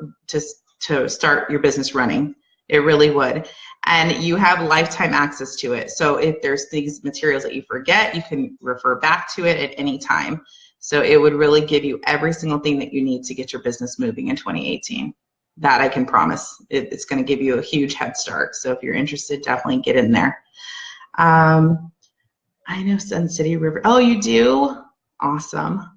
start your business running. It really would. And you have lifetime access to it. So if there's these materials that you forget, you can refer back to it at any time. So it would really give you every single thing that you need to get your business moving in 2018. That I can promise. It's going to give you a huge head start. So if you're interested, definitely get in there. I know Sun City River. Oh, you do? Awesome.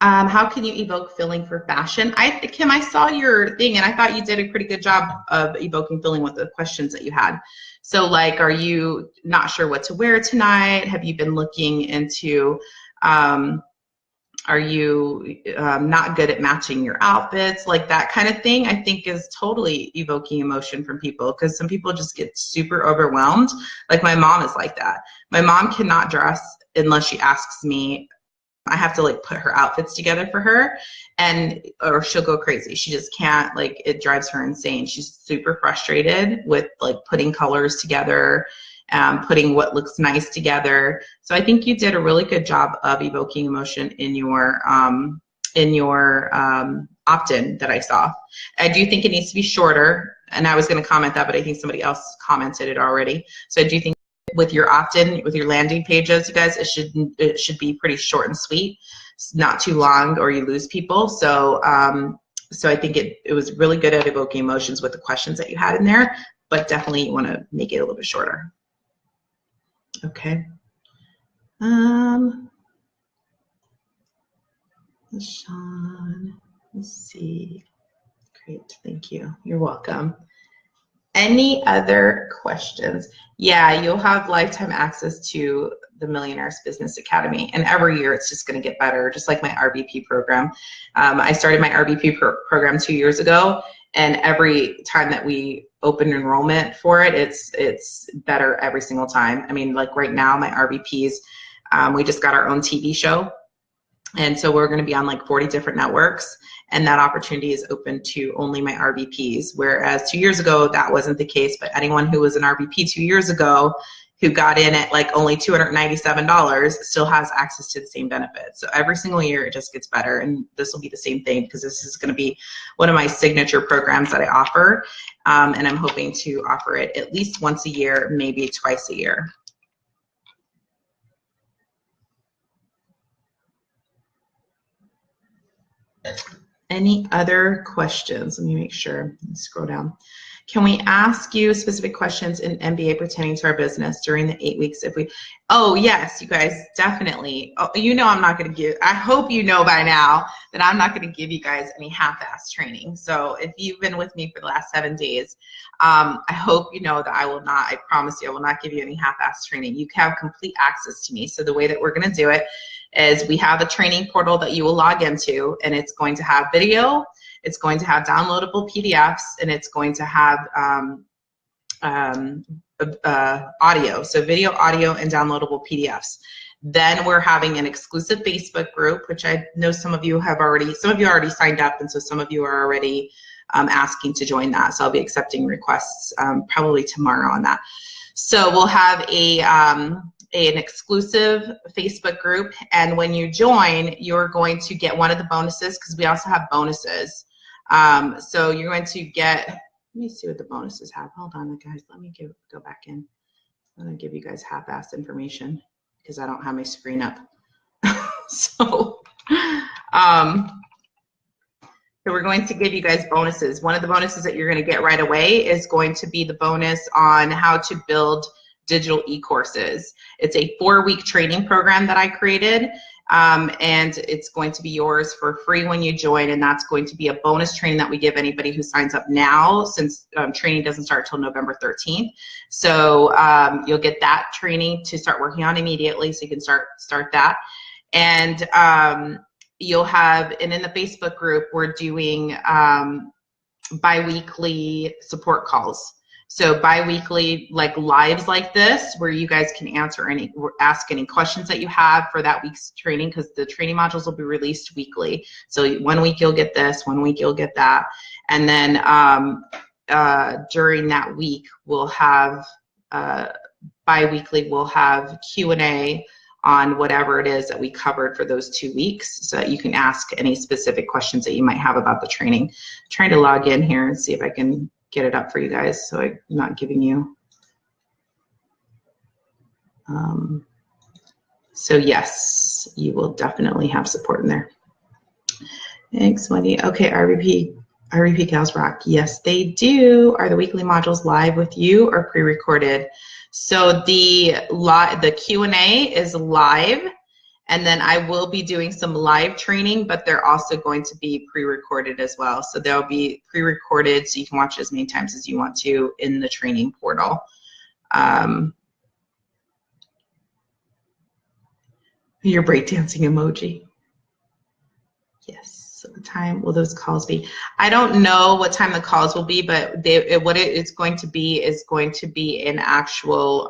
How can you evoke feeling for fashion? Kim, I saw your thing, and I thought you did a pretty good job of evoking feeling with the questions that you had. So, like, are you not sure what to wear tonight? Have you been looking into, are you not good at matching your outfits? Like that kind of thing, I think is totally evoking emotion from people, because some people just get super overwhelmed. Like my mom is like that. My mom cannot dress unless she asks me. I have to like put her outfits together for her, or she'll go crazy. She just can't, like, it drives her insane. She's super frustrated with like putting colors together, putting what looks nice together. So I think you did a really good job of evoking emotion in your opt-in that I saw. I do think it needs to be shorter, and I was going to comment that, but I think somebody else commented it already. So I do think with your opt-in, with your landing pages, you guys, it should be pretty short and sweet. It's not too long or you lose people. So so I think it was really good at evoking emotions with the questions that you had in there, but definitely you want to make it a little bit shorter. Okay. Sean, let's see. Great, thank you. You're welcome. Any other questions? Yeah, you'll have lifetime access to the Millionaires Business Academy, and every year it's just going to get better, just like my RBP program. I started my RBP program 2 years ago, and every time that we open enrollment for it, it's better every single time. I mean, like right now, my RBPs, we just got our own TV show. And so we're going to be on like 40 different networks, and that opportunity is open to only my RVPs. Whereas 2 years ago, that wasn't the case, but anyone who was an RVP 2 years ago who got in at like only $297 still has access to the same benefits. So every single year it just gets better, and this will be the same thing because this is going to be one of my signature programs that I offer, and I'm hoping to offer it at least once a year, maybe twice a year. Any other questions? Let me make sure. Let me scroll down. Can we ask you specific questions in MBA pertaining to our business during the 8 weeks if we, oh yes, you guys, definitely. Oh, you know I'm not going to give, I hope you know by now that I'm not going to give you guys any half-ass training. So if you've been with me for the last 7 days, I hope you know that I will not, I promise you, I will not give you any half-ass training. You have complete access to me. So the way that we're going to do it is we have a training portal that you will log into, and it's going to have video, it's going to have downloadable PDFs, and it's going to have audio, so video, audio, and downloadable PDFs. Then we're having an exclusive Facebook group, which I know some of you have already, already signed up, and so some of you are already asking to join that. So I'll be accepting requests probably tomorrow on that. So we'll have an exclusive Facebook group, and when you join, you're going to get one of the bonuses, because we also have bonuses. So you're going to get, let me see what the bonuses have. Hold on, guys. Let me go back in. I'm going to give you guys half-assed information because I don't have my screen up. So we're going to give you guys bonuses. One of the bonuses that you're going to get right away is going to be the bonus on how to build digital e-courses. It's a 4-week training program that I created, and it's going to be yours for free when you join, and that's going to be a bonus training that we give anybody who signs up now, since training doesn't start till November 13th. So you'll get that training to start working on immediately, so you can start that. And you'll have, and in the Facebook group, we're doing bi-weekly support calls. So bi-weekly, like lives like this, where you guys can ask any questions that you have for that week's training, because the training modules will be released weekly. So 1 week you'll get this, 1 week you'll get that. And then during that week, we'll have, bi-weekly, we'll have Q&A on whatever it is that we covered for those 2 weeks, so that you can ask any specific questions that you might have about the training. I'm trying to log in here and see if I can get it up for you guys, so I'm not giving you. So yes, you will definitely have support in there. Thanks, Wendy. Okay, RVP Gals Rock. Yes, they do. Are the weekly modules live with you or pre-recorded? So the Q&A is live, and then I will be doing some live training, but they're also going to be pre-recorded as well. So they'll be pre-recorded, so you can watch as many times as you want to in the training portal. Your breakdancing emoji. Yes. So what time will those calls be? I don't know what time the calls will be, but what it's going to be is going to be an actual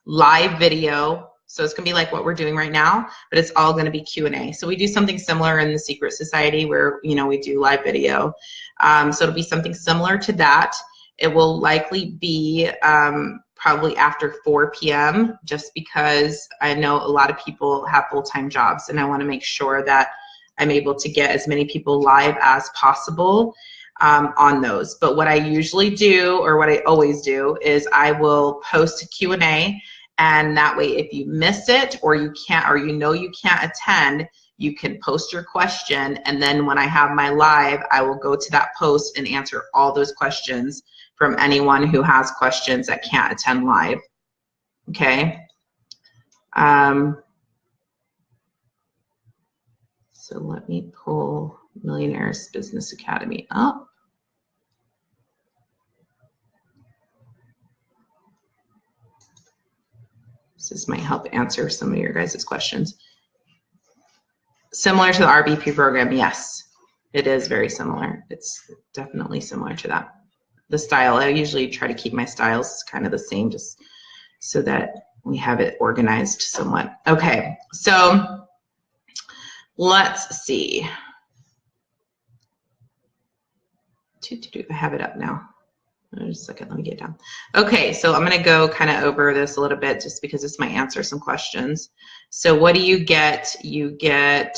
live video. So it's going to be like what we're doing right now, but it's all going to be Q&A. So we do something similar in the Secret Society where, you know, we do live video. So it'll be something similar to that. It will likely be probably after 4 p.m. just because I know a lot of people have full-time jobs, and I want to make sure that I'm able to get as many people live as possible on those. But what I usually do, or what I always do, is I will post a Q&A, and that way if you miss it or you can't, or you know you can't attend, you can post your question, and then when I have my live, I will go to that post and answer all those questions from anyone who has questions that can't attend live. Okay. So let me pull Millionaires Business Academy up. This might help answer some of your guys' questions. Similar to the RBP program, yes, it is very similar. It's definitely similar to that. The style, I usually try to keep my styles kind of the same, just so that we have it organized somewhat. Okay, so Let's see. I have it up now. Just a second, let me get down. Okay, so I'm going to go kind of over this a little bit just because this might answer some questions. So what do you get? You get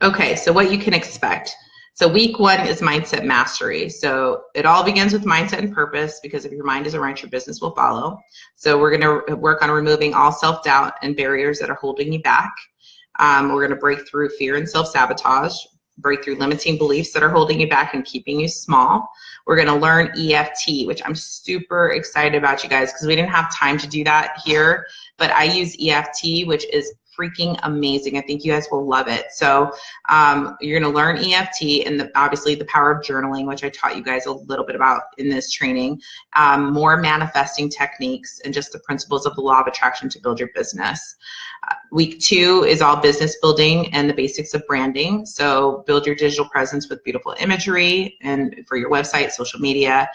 okay, so what you can expect. So week 1 is mindset mastery. So it all begins with mindset and purpose, because if your mind isn't right, your business will follow. So we're going to work on removing all self-doubt and barriers that are holding you back. We're going to break through fear and self-sabotage, break through limiting beliefs that are holding you back and keeping you small. We're going to learn EFT, which I'm super excited about, you guys, because we didn't have time to do that here, but I use EFT, which is freaking amazing. I think you guys will love it. So you're going to learn EFT and obviously the power of journaling, which I taught you guys a little bit about in this training, more manifesting techniques, and just the principles of the law of attraction to build your business. Week 2 is all business building and the basics of branding. So build your digital presence with beautiful imagery and for your website, social media.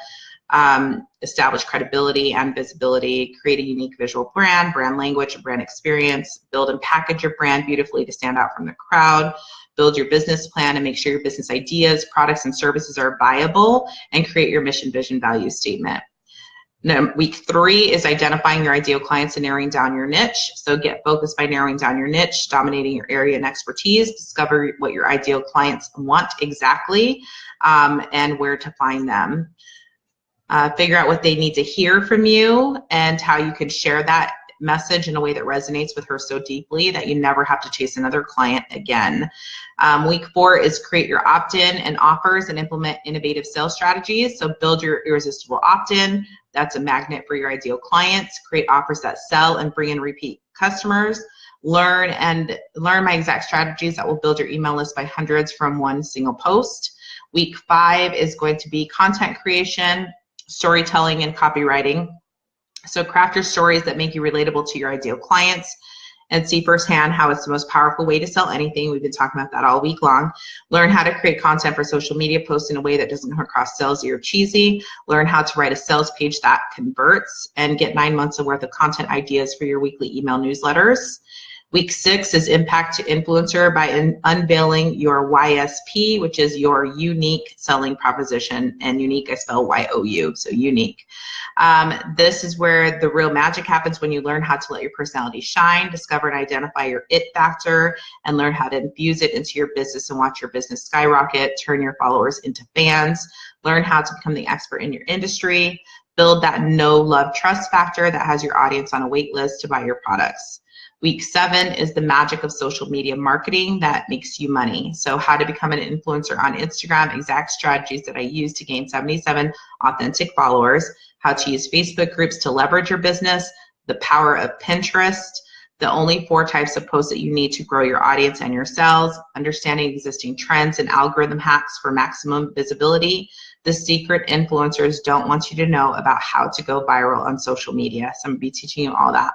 Establish credibility and visibility, create a unique visual brand, brand language, brand experience, build and package your brand beautifully to stand out from the crowd, build your business plan and make sure your business ideas, products, and services are viable, and create your mission, vision, value statement. Now, week 3 is identifying your ideal clients and narrowing down your niche. So get focused by narrowing down your niche, dominating your area and expertise, discover what your ideal clients want exactly, and where to find them. Figure out what they need to hear from you and how you can share that message in a way that resonates with her so deeply that you never have to chase another client again. Week 4 is create your opt-in and offers and implement innovative sales strategies. So build your irresistible opt-in. That's a magnet for your ideal clients. Create offers that sell and bring in repeat customers. Learn my exact strategies that will build your email list by hundreds from one single post. Week 5 is going to be content creation, storytelling, and copywriting. So craft your stories that make you relatable to your ideal clients and see firsthand how it's the most powerful way to sell anything. We've been talking about that all week long. Learn how to create content for social media posts in a way that doesn't come across salesy or cheesy. Learn how to write a sales page that converts, and get 9 months of worth of content ideas for your weekly email newsletters. Week 6 is impact to influencer by unveiling your YSP, which is your unique selling proposition. And unique, I spell Y-O-U, so unique. This is where the real magic happens, when you learn how to let your personality shine, discover and identify your it factor, and learn how to infuse it into your business and watch your business skyrocket, turn your followers into fans, learn how to become the expert in your industry, build that know, love, trust factor that has your audience on a wait list to buy your products. Week 7 is the magic of social media marketing that makes you money. So how to become an influencer on Instagram, exact strategies that I use to gain 77 authentic followers, how to use Facebook groups to leverage your business, the power of Pinterest, the only 4 types of posts that you need to grow your audience and your sales, understanding existing trends and algorithm hacks for maximum visibility, the secret influencers don't want you to know about how to go viral on social media. So I'm going to be teaching you all that.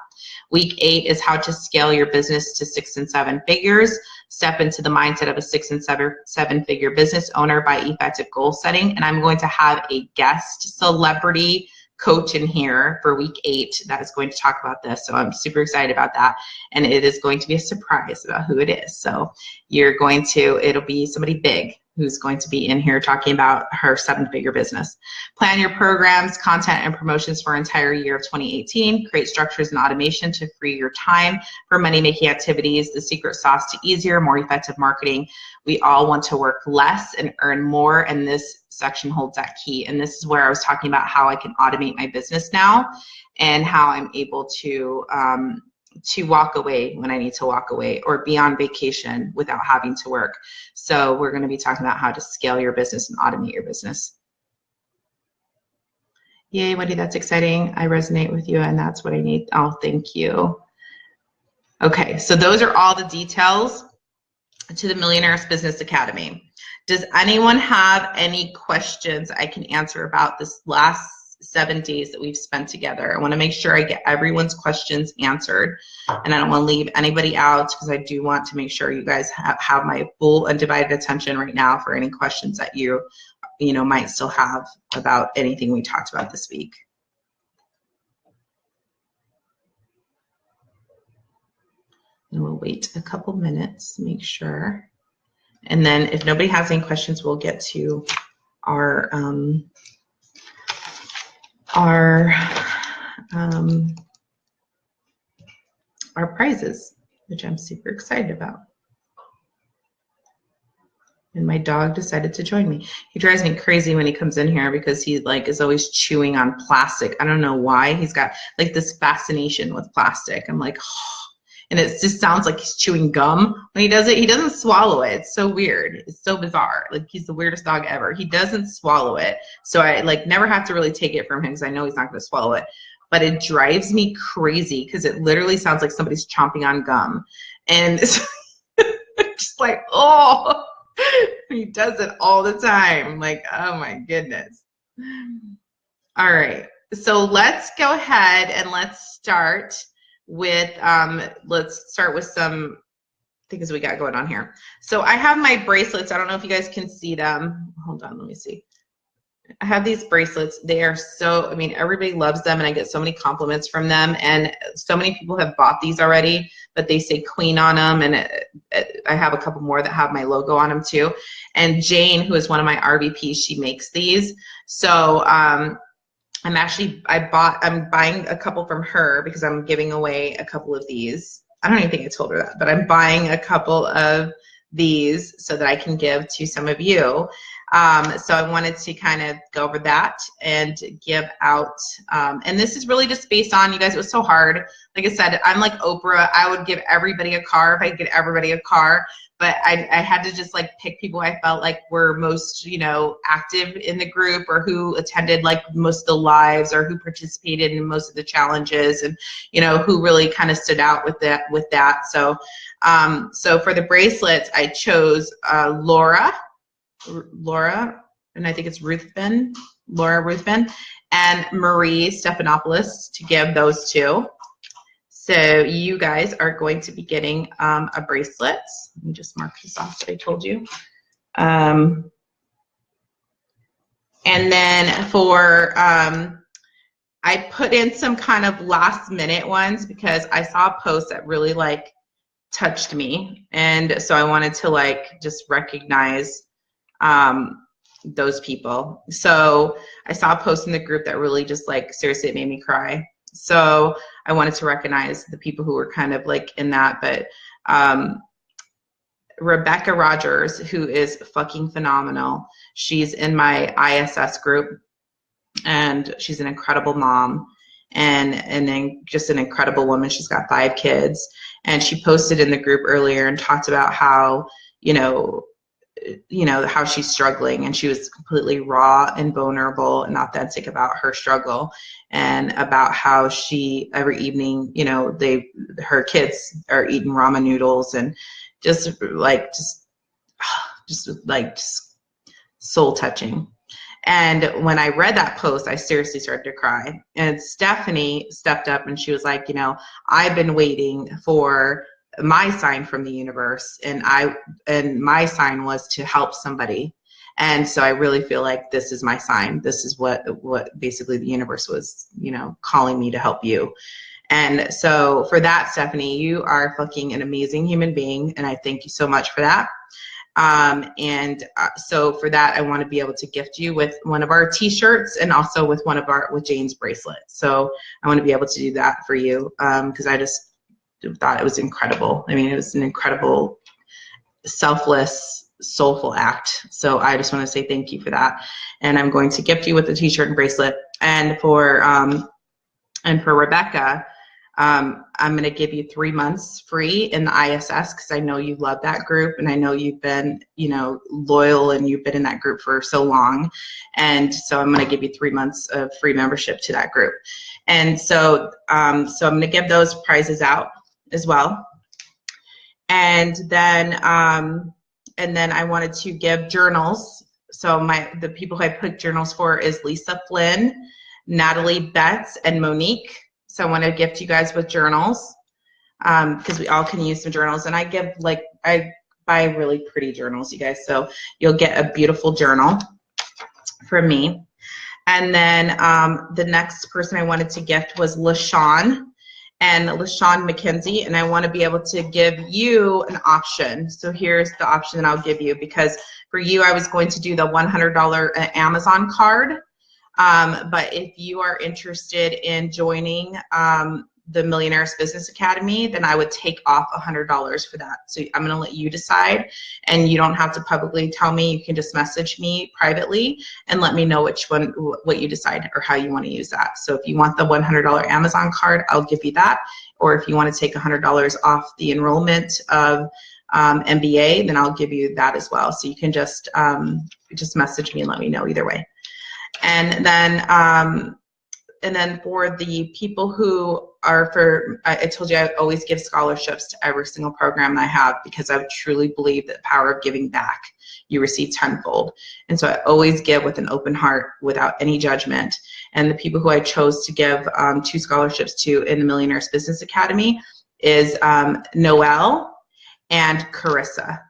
Week 8 is how to scale your business to 6 and 7 figures. Step into the mindset of a 6 and 7 figure business owner by effective goal setting. And I'm going to have a guest celebrity coach in here for week 8 that is going to talk about this. So I'm super excited about that. And it is going to be a surprise about who it is. So it'll be somebody big who's going to be in here talking about her 7-figure business. Plan your programs, content, and promotions for an entire year of 2018. Create structures and automation to free your time for money-making activities. The secret sauce to easier, more effective marketing. We all want to work less and earn more, and this section holds that key. And this is where I was talking about how I can automate my business now and how I'm able to walk away when I need to walk away, or be on vacation without having to work. So we're going to be talking about how to scale your business and automate your business. Yay, Wendy, that's exciting. I resonate with you, and that's what I need. Oh, thank you. Okay, so those are all the details to the Millionaires Business Academy. Does anyone have any questions I can answer about this last 7 days that we've spent together? I want to make sure I get everyone's questions answered, and I don't want to leave anybody out, because I do want to make sure you guys have my full undivided attention right now for any questions that you you know, might still have about anything we talked about this week. And we'll wait a couple minutes, make sure. And then if nobody has any questions, we'll get to our prizes, which I'm super excited about. And my dog decided to join me. He drives me crazy when he comes in here because he like is always chewing on plastic. I don't know why. He's got like this fascination with plastic. I'm like, oh. And it just sounds like he's chewing gum when he does it. He doesn't swallow it. It's so weird. It's so bizarre. Like he's the weirdest dog ever. He doesn't swallow it. So I like never have to really take it from him because I know he's not going to swallow it. But it drives me crazy because it literally sounds like somebody's chomping on gum. And it's just like, oh. He does it all the time. I'm like, oh my goodness. All right. So let's go ahead and let's start with some things we got going on here. So I have my bracelets. I don't know if you guys can see them. Hold on, let me see. I have these bracelets. They are so, I mean, everybody loves them and I get so many compliments from them. And so many people have bought these already, but they say Queen on them. And I have a couple more that have my logo on them too. And Jane, who is one of my RVPs, she makes these. So I'm buying a couple from her because I'm giving away a couple of these. I don't even think I told her that, but I'm buying a couple of these so that I can give to some of you. So I wanted to kind of go over that and give out, and this is really just based on, you guys, it was so hard. Like I said, I'm like Oprah. I would give everybody a car if I could get everybody a car, but I had to just like pick people I felt like were most, you know, active in the group or who attended like most of the lives or who participated in most of the challenges and, you know, who really kind of stood out with that. So, so for the bracelets, I chose, Laura, and I think it's Laura Ruthven, and Marie Stephanopoulos to give those to. So you guys are going to be getting a bracelet. Let me just mark this off that I told you. And then for, I put in some kind of last minute ones because I saw a post that really like touched me. And so I wanted to like just recognize those people. So I saw a post in the group that really just like seriously it made me cry. So I wanted to recognize the people who were kind of like in that, but Rebecca Rogers, who is fucking phenomenal. She's in my ISS group and she's an incredible mom and then just an incredible woman. She's got 5 kids and she posted in the group earlier and talked about how, you know, how she's struggling, and she was completely raw and vulnerable and authentic about her struggle and about how she every evening, you know, her kids are eating ramen noodles and just soul touching. And when I read that post, I seriously started to cry. And Stephanie stepped up and she was like, you know, I've been waiting for my sign from the universe, and my sign was to help somebody. And so I really feel like this is my sign. This is what basically the universe was, you know, calling me to help you. And so for that, Stephanie, you are fucking an amazing human being, and I thank you so much for that. So for that, I want to be able to gift you with one of our t-shirts and also with with Jane's bracelets. So I want to be able to do that for you because I just thought it was incredible. I mean, it was an incredible, selfless, soulful act. So I just want to say thank you for that. And I'm going to gift you with the t-shirt and bracelet. And for Rebecca, I'm going to give you 3 months free in the ISS because I know you love that group and I know you've been, you know, loyal and you've been in that group for so long. And so I'm going to give you 3 months of free membership to that group. And so, I'm going to give those prizes out as well. And then I wanted to give journals. So the people who I put journals for is Lisa Flynn, Natalie Betts, and Monique. So I want to gift you guys with journals because we all can use some journals. And I buy really pretty journals, you guys. So you'll get a beautiful journal. from me. And then the next person I wanted to gift was LaShawn McKenzie, and I want to be able to give you an option. So here's the option that I'll give you, because for you, I was going to do the $100 Amazon card. But if you are interested in joining the Millionaires Business Academy, then I would take off $100 for that. So I'm going to let you decide, and you don't have to publicly tell me. You can just message me privately and let me know what you decide or how you want to use that. So if you want the $100 Amazon card, I'll give you that. Or if you want to take $100 off the enrollment of MBA, then I'll give you that as well. So you can just message me and let me know either way. And then for the people who are I told you I always give scholarships to every single program I have, because I truly believe that the power of giving back, you receive tenfold. And so I always give with an open heart, without any judgment. And the people who I chose to give 2 scholarships to in the Millionaires Business Academy is Noelle and Carissa.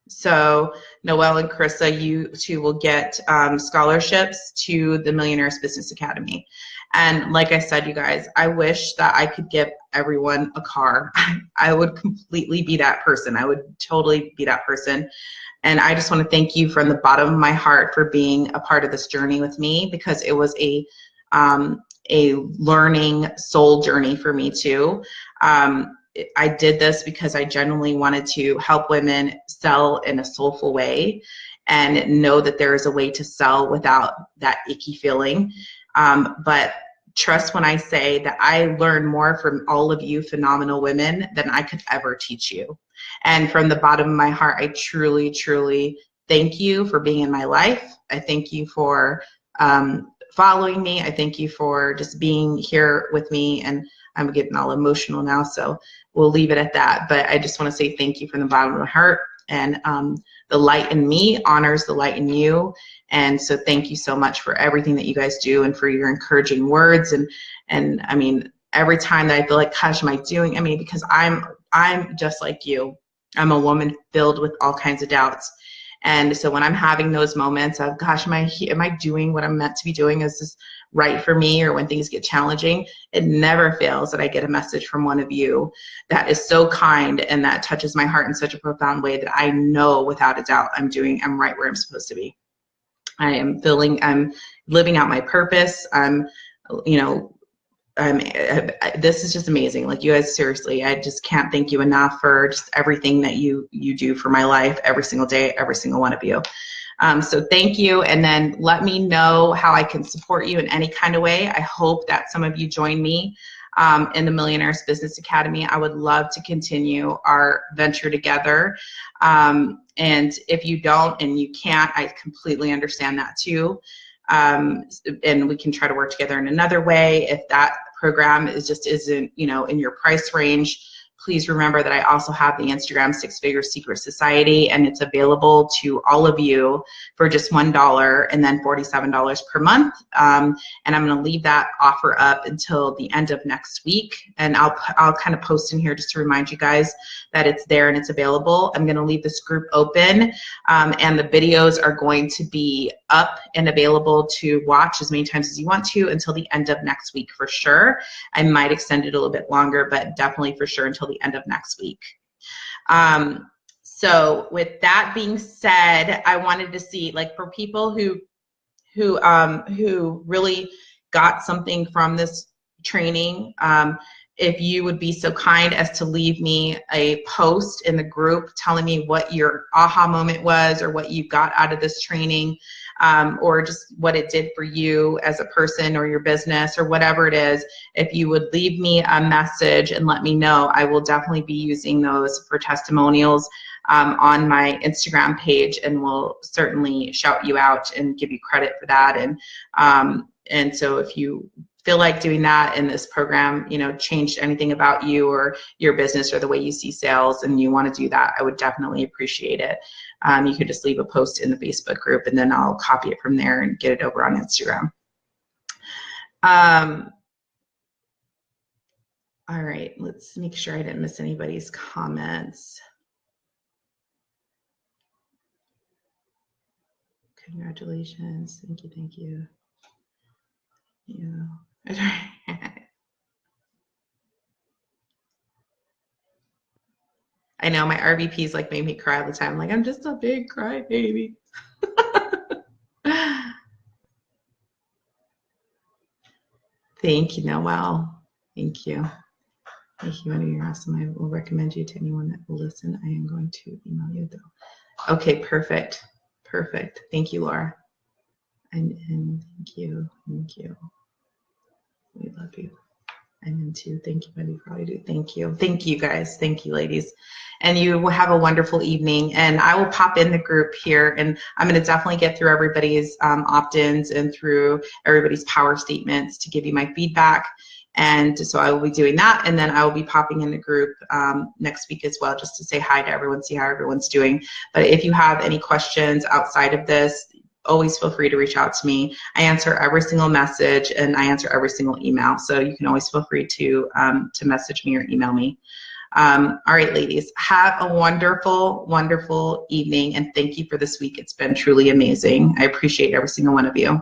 So Noelle and Carissa, you two will get scholarships to the Millionaires Business Academy. And like I said, you guys, I wish that I could give everyone a car. I would completely be that person. I would totally be that person. And I just want to thank you from the bottom of my heart for being a part of this journey with me, because it was a learning soul journey for me too. I did this because I genuinely wanted to help women sell in a soulful way and know that there is a way to sell without that icky feeling. But trust when I say that I learned more from all of you phenomenal women than I could ever teach you. And from the bottom of my heart, I truly, truly thank you for being in my life. I thank you for following me. I thank you for just being here with me. And I'm getting all emotional now, so we'll leave it at that. But I just want to say thank you from the bottom of my heart. And the light in me honors the light in you. And so thank you so much for everything that you guys do and for your encouraging words. And I mean, every time that I feel like, gosh, am I doing? I mean, because I'm just like you. I'm a woman filled with all kinds of doubts. And so when I'm having those moments of, gosh, am I doing what I'm meant to be doing? Is this right for me? Or when things get challenging, it never fails that I get a message from one of you that is so kind and that touches my heart in such a profound way that I know without a doubt I'm right where I'm supposed to be. I'm living out my purpose. This is just amazing. Like, you guys, seriously, I just can't thank you enough for just everything that you do for my life every single day, every single one of you. So thank you. And then let me know how I can support you in any kind of way. I hope that some of you join me in the Millionaires Business Academy. I would love to continue our venture together. And if you don't and you can't, I completely understand that too. And we can try to work together in another way. If that program isn't, in your price range, please remember that I also have the Instagram 6-Figure Secret Society, and it's available to all of you for just $1 and then $47 per month. And I'm going to leave that offer up until the end of next week. And I'll kind of post in here just to remind you guys that it's there and it's available. I'm going to leave this group open, and the videos are going to be up and available to watch as many times as you want to until the end of next week for sure. I might extend it a little bit longer, but definitely for sure until the end of next week. So with that being said, I wanted to see, like, for people who really got something from this training, if you would be so kind as to leave me a post in the group telling me what your aha moment was, or what you got out of this training, or just what it did for you as a person or your business or whatever it is. If you would leave me a message and let me know, I will definitely be using those for testimonials on my Instagram page, and will certainly shout you out and give you credit for that. And so if you feel like doing that in this program, changed anything about you or your business or the way you see sales, and you want to do that, I would definitely appreciate it. You could just leave a post in the Facebook group, and then I'll copy it from there and get it over on Instagram. All right, let's make sure I didn't miss anybody's comments. Congratulations. Thank you. Thank you. Yeah. I know my RVPs like made me cry all the time. Like, I'm just a big cry baby. Thank you, Noel. Thank you. Thank you, Wendy. You're awesome. I will recommend you to anyone that will listen. I am going to email you though. Okay, perfect. Perfect. Thank you, Laura. And thank you. Thank you. We love you. I'm in too. Thank you, Wendy, for all you do. Thank you. Thank you, guys. Thank you, ladies. And you will have a wonderful evening. And I will pop in the group here, and I'm going to definitely get through everybody's opt-ins and through everybody's power statements to give you my feedback. And so I will be doing that, and then I will be popping in the group next week as well, just to say hi to everyone, see how everyone's doing. But if you have any questions outside of this, always feel free to reach out to me. I answer every single message and I answer every single email. So you can always feel free to message me or email me. All right, ladies, have a wonderful, wonderful evening. And thank you for this week. It's been truly amazing. I appreciate every single one of you.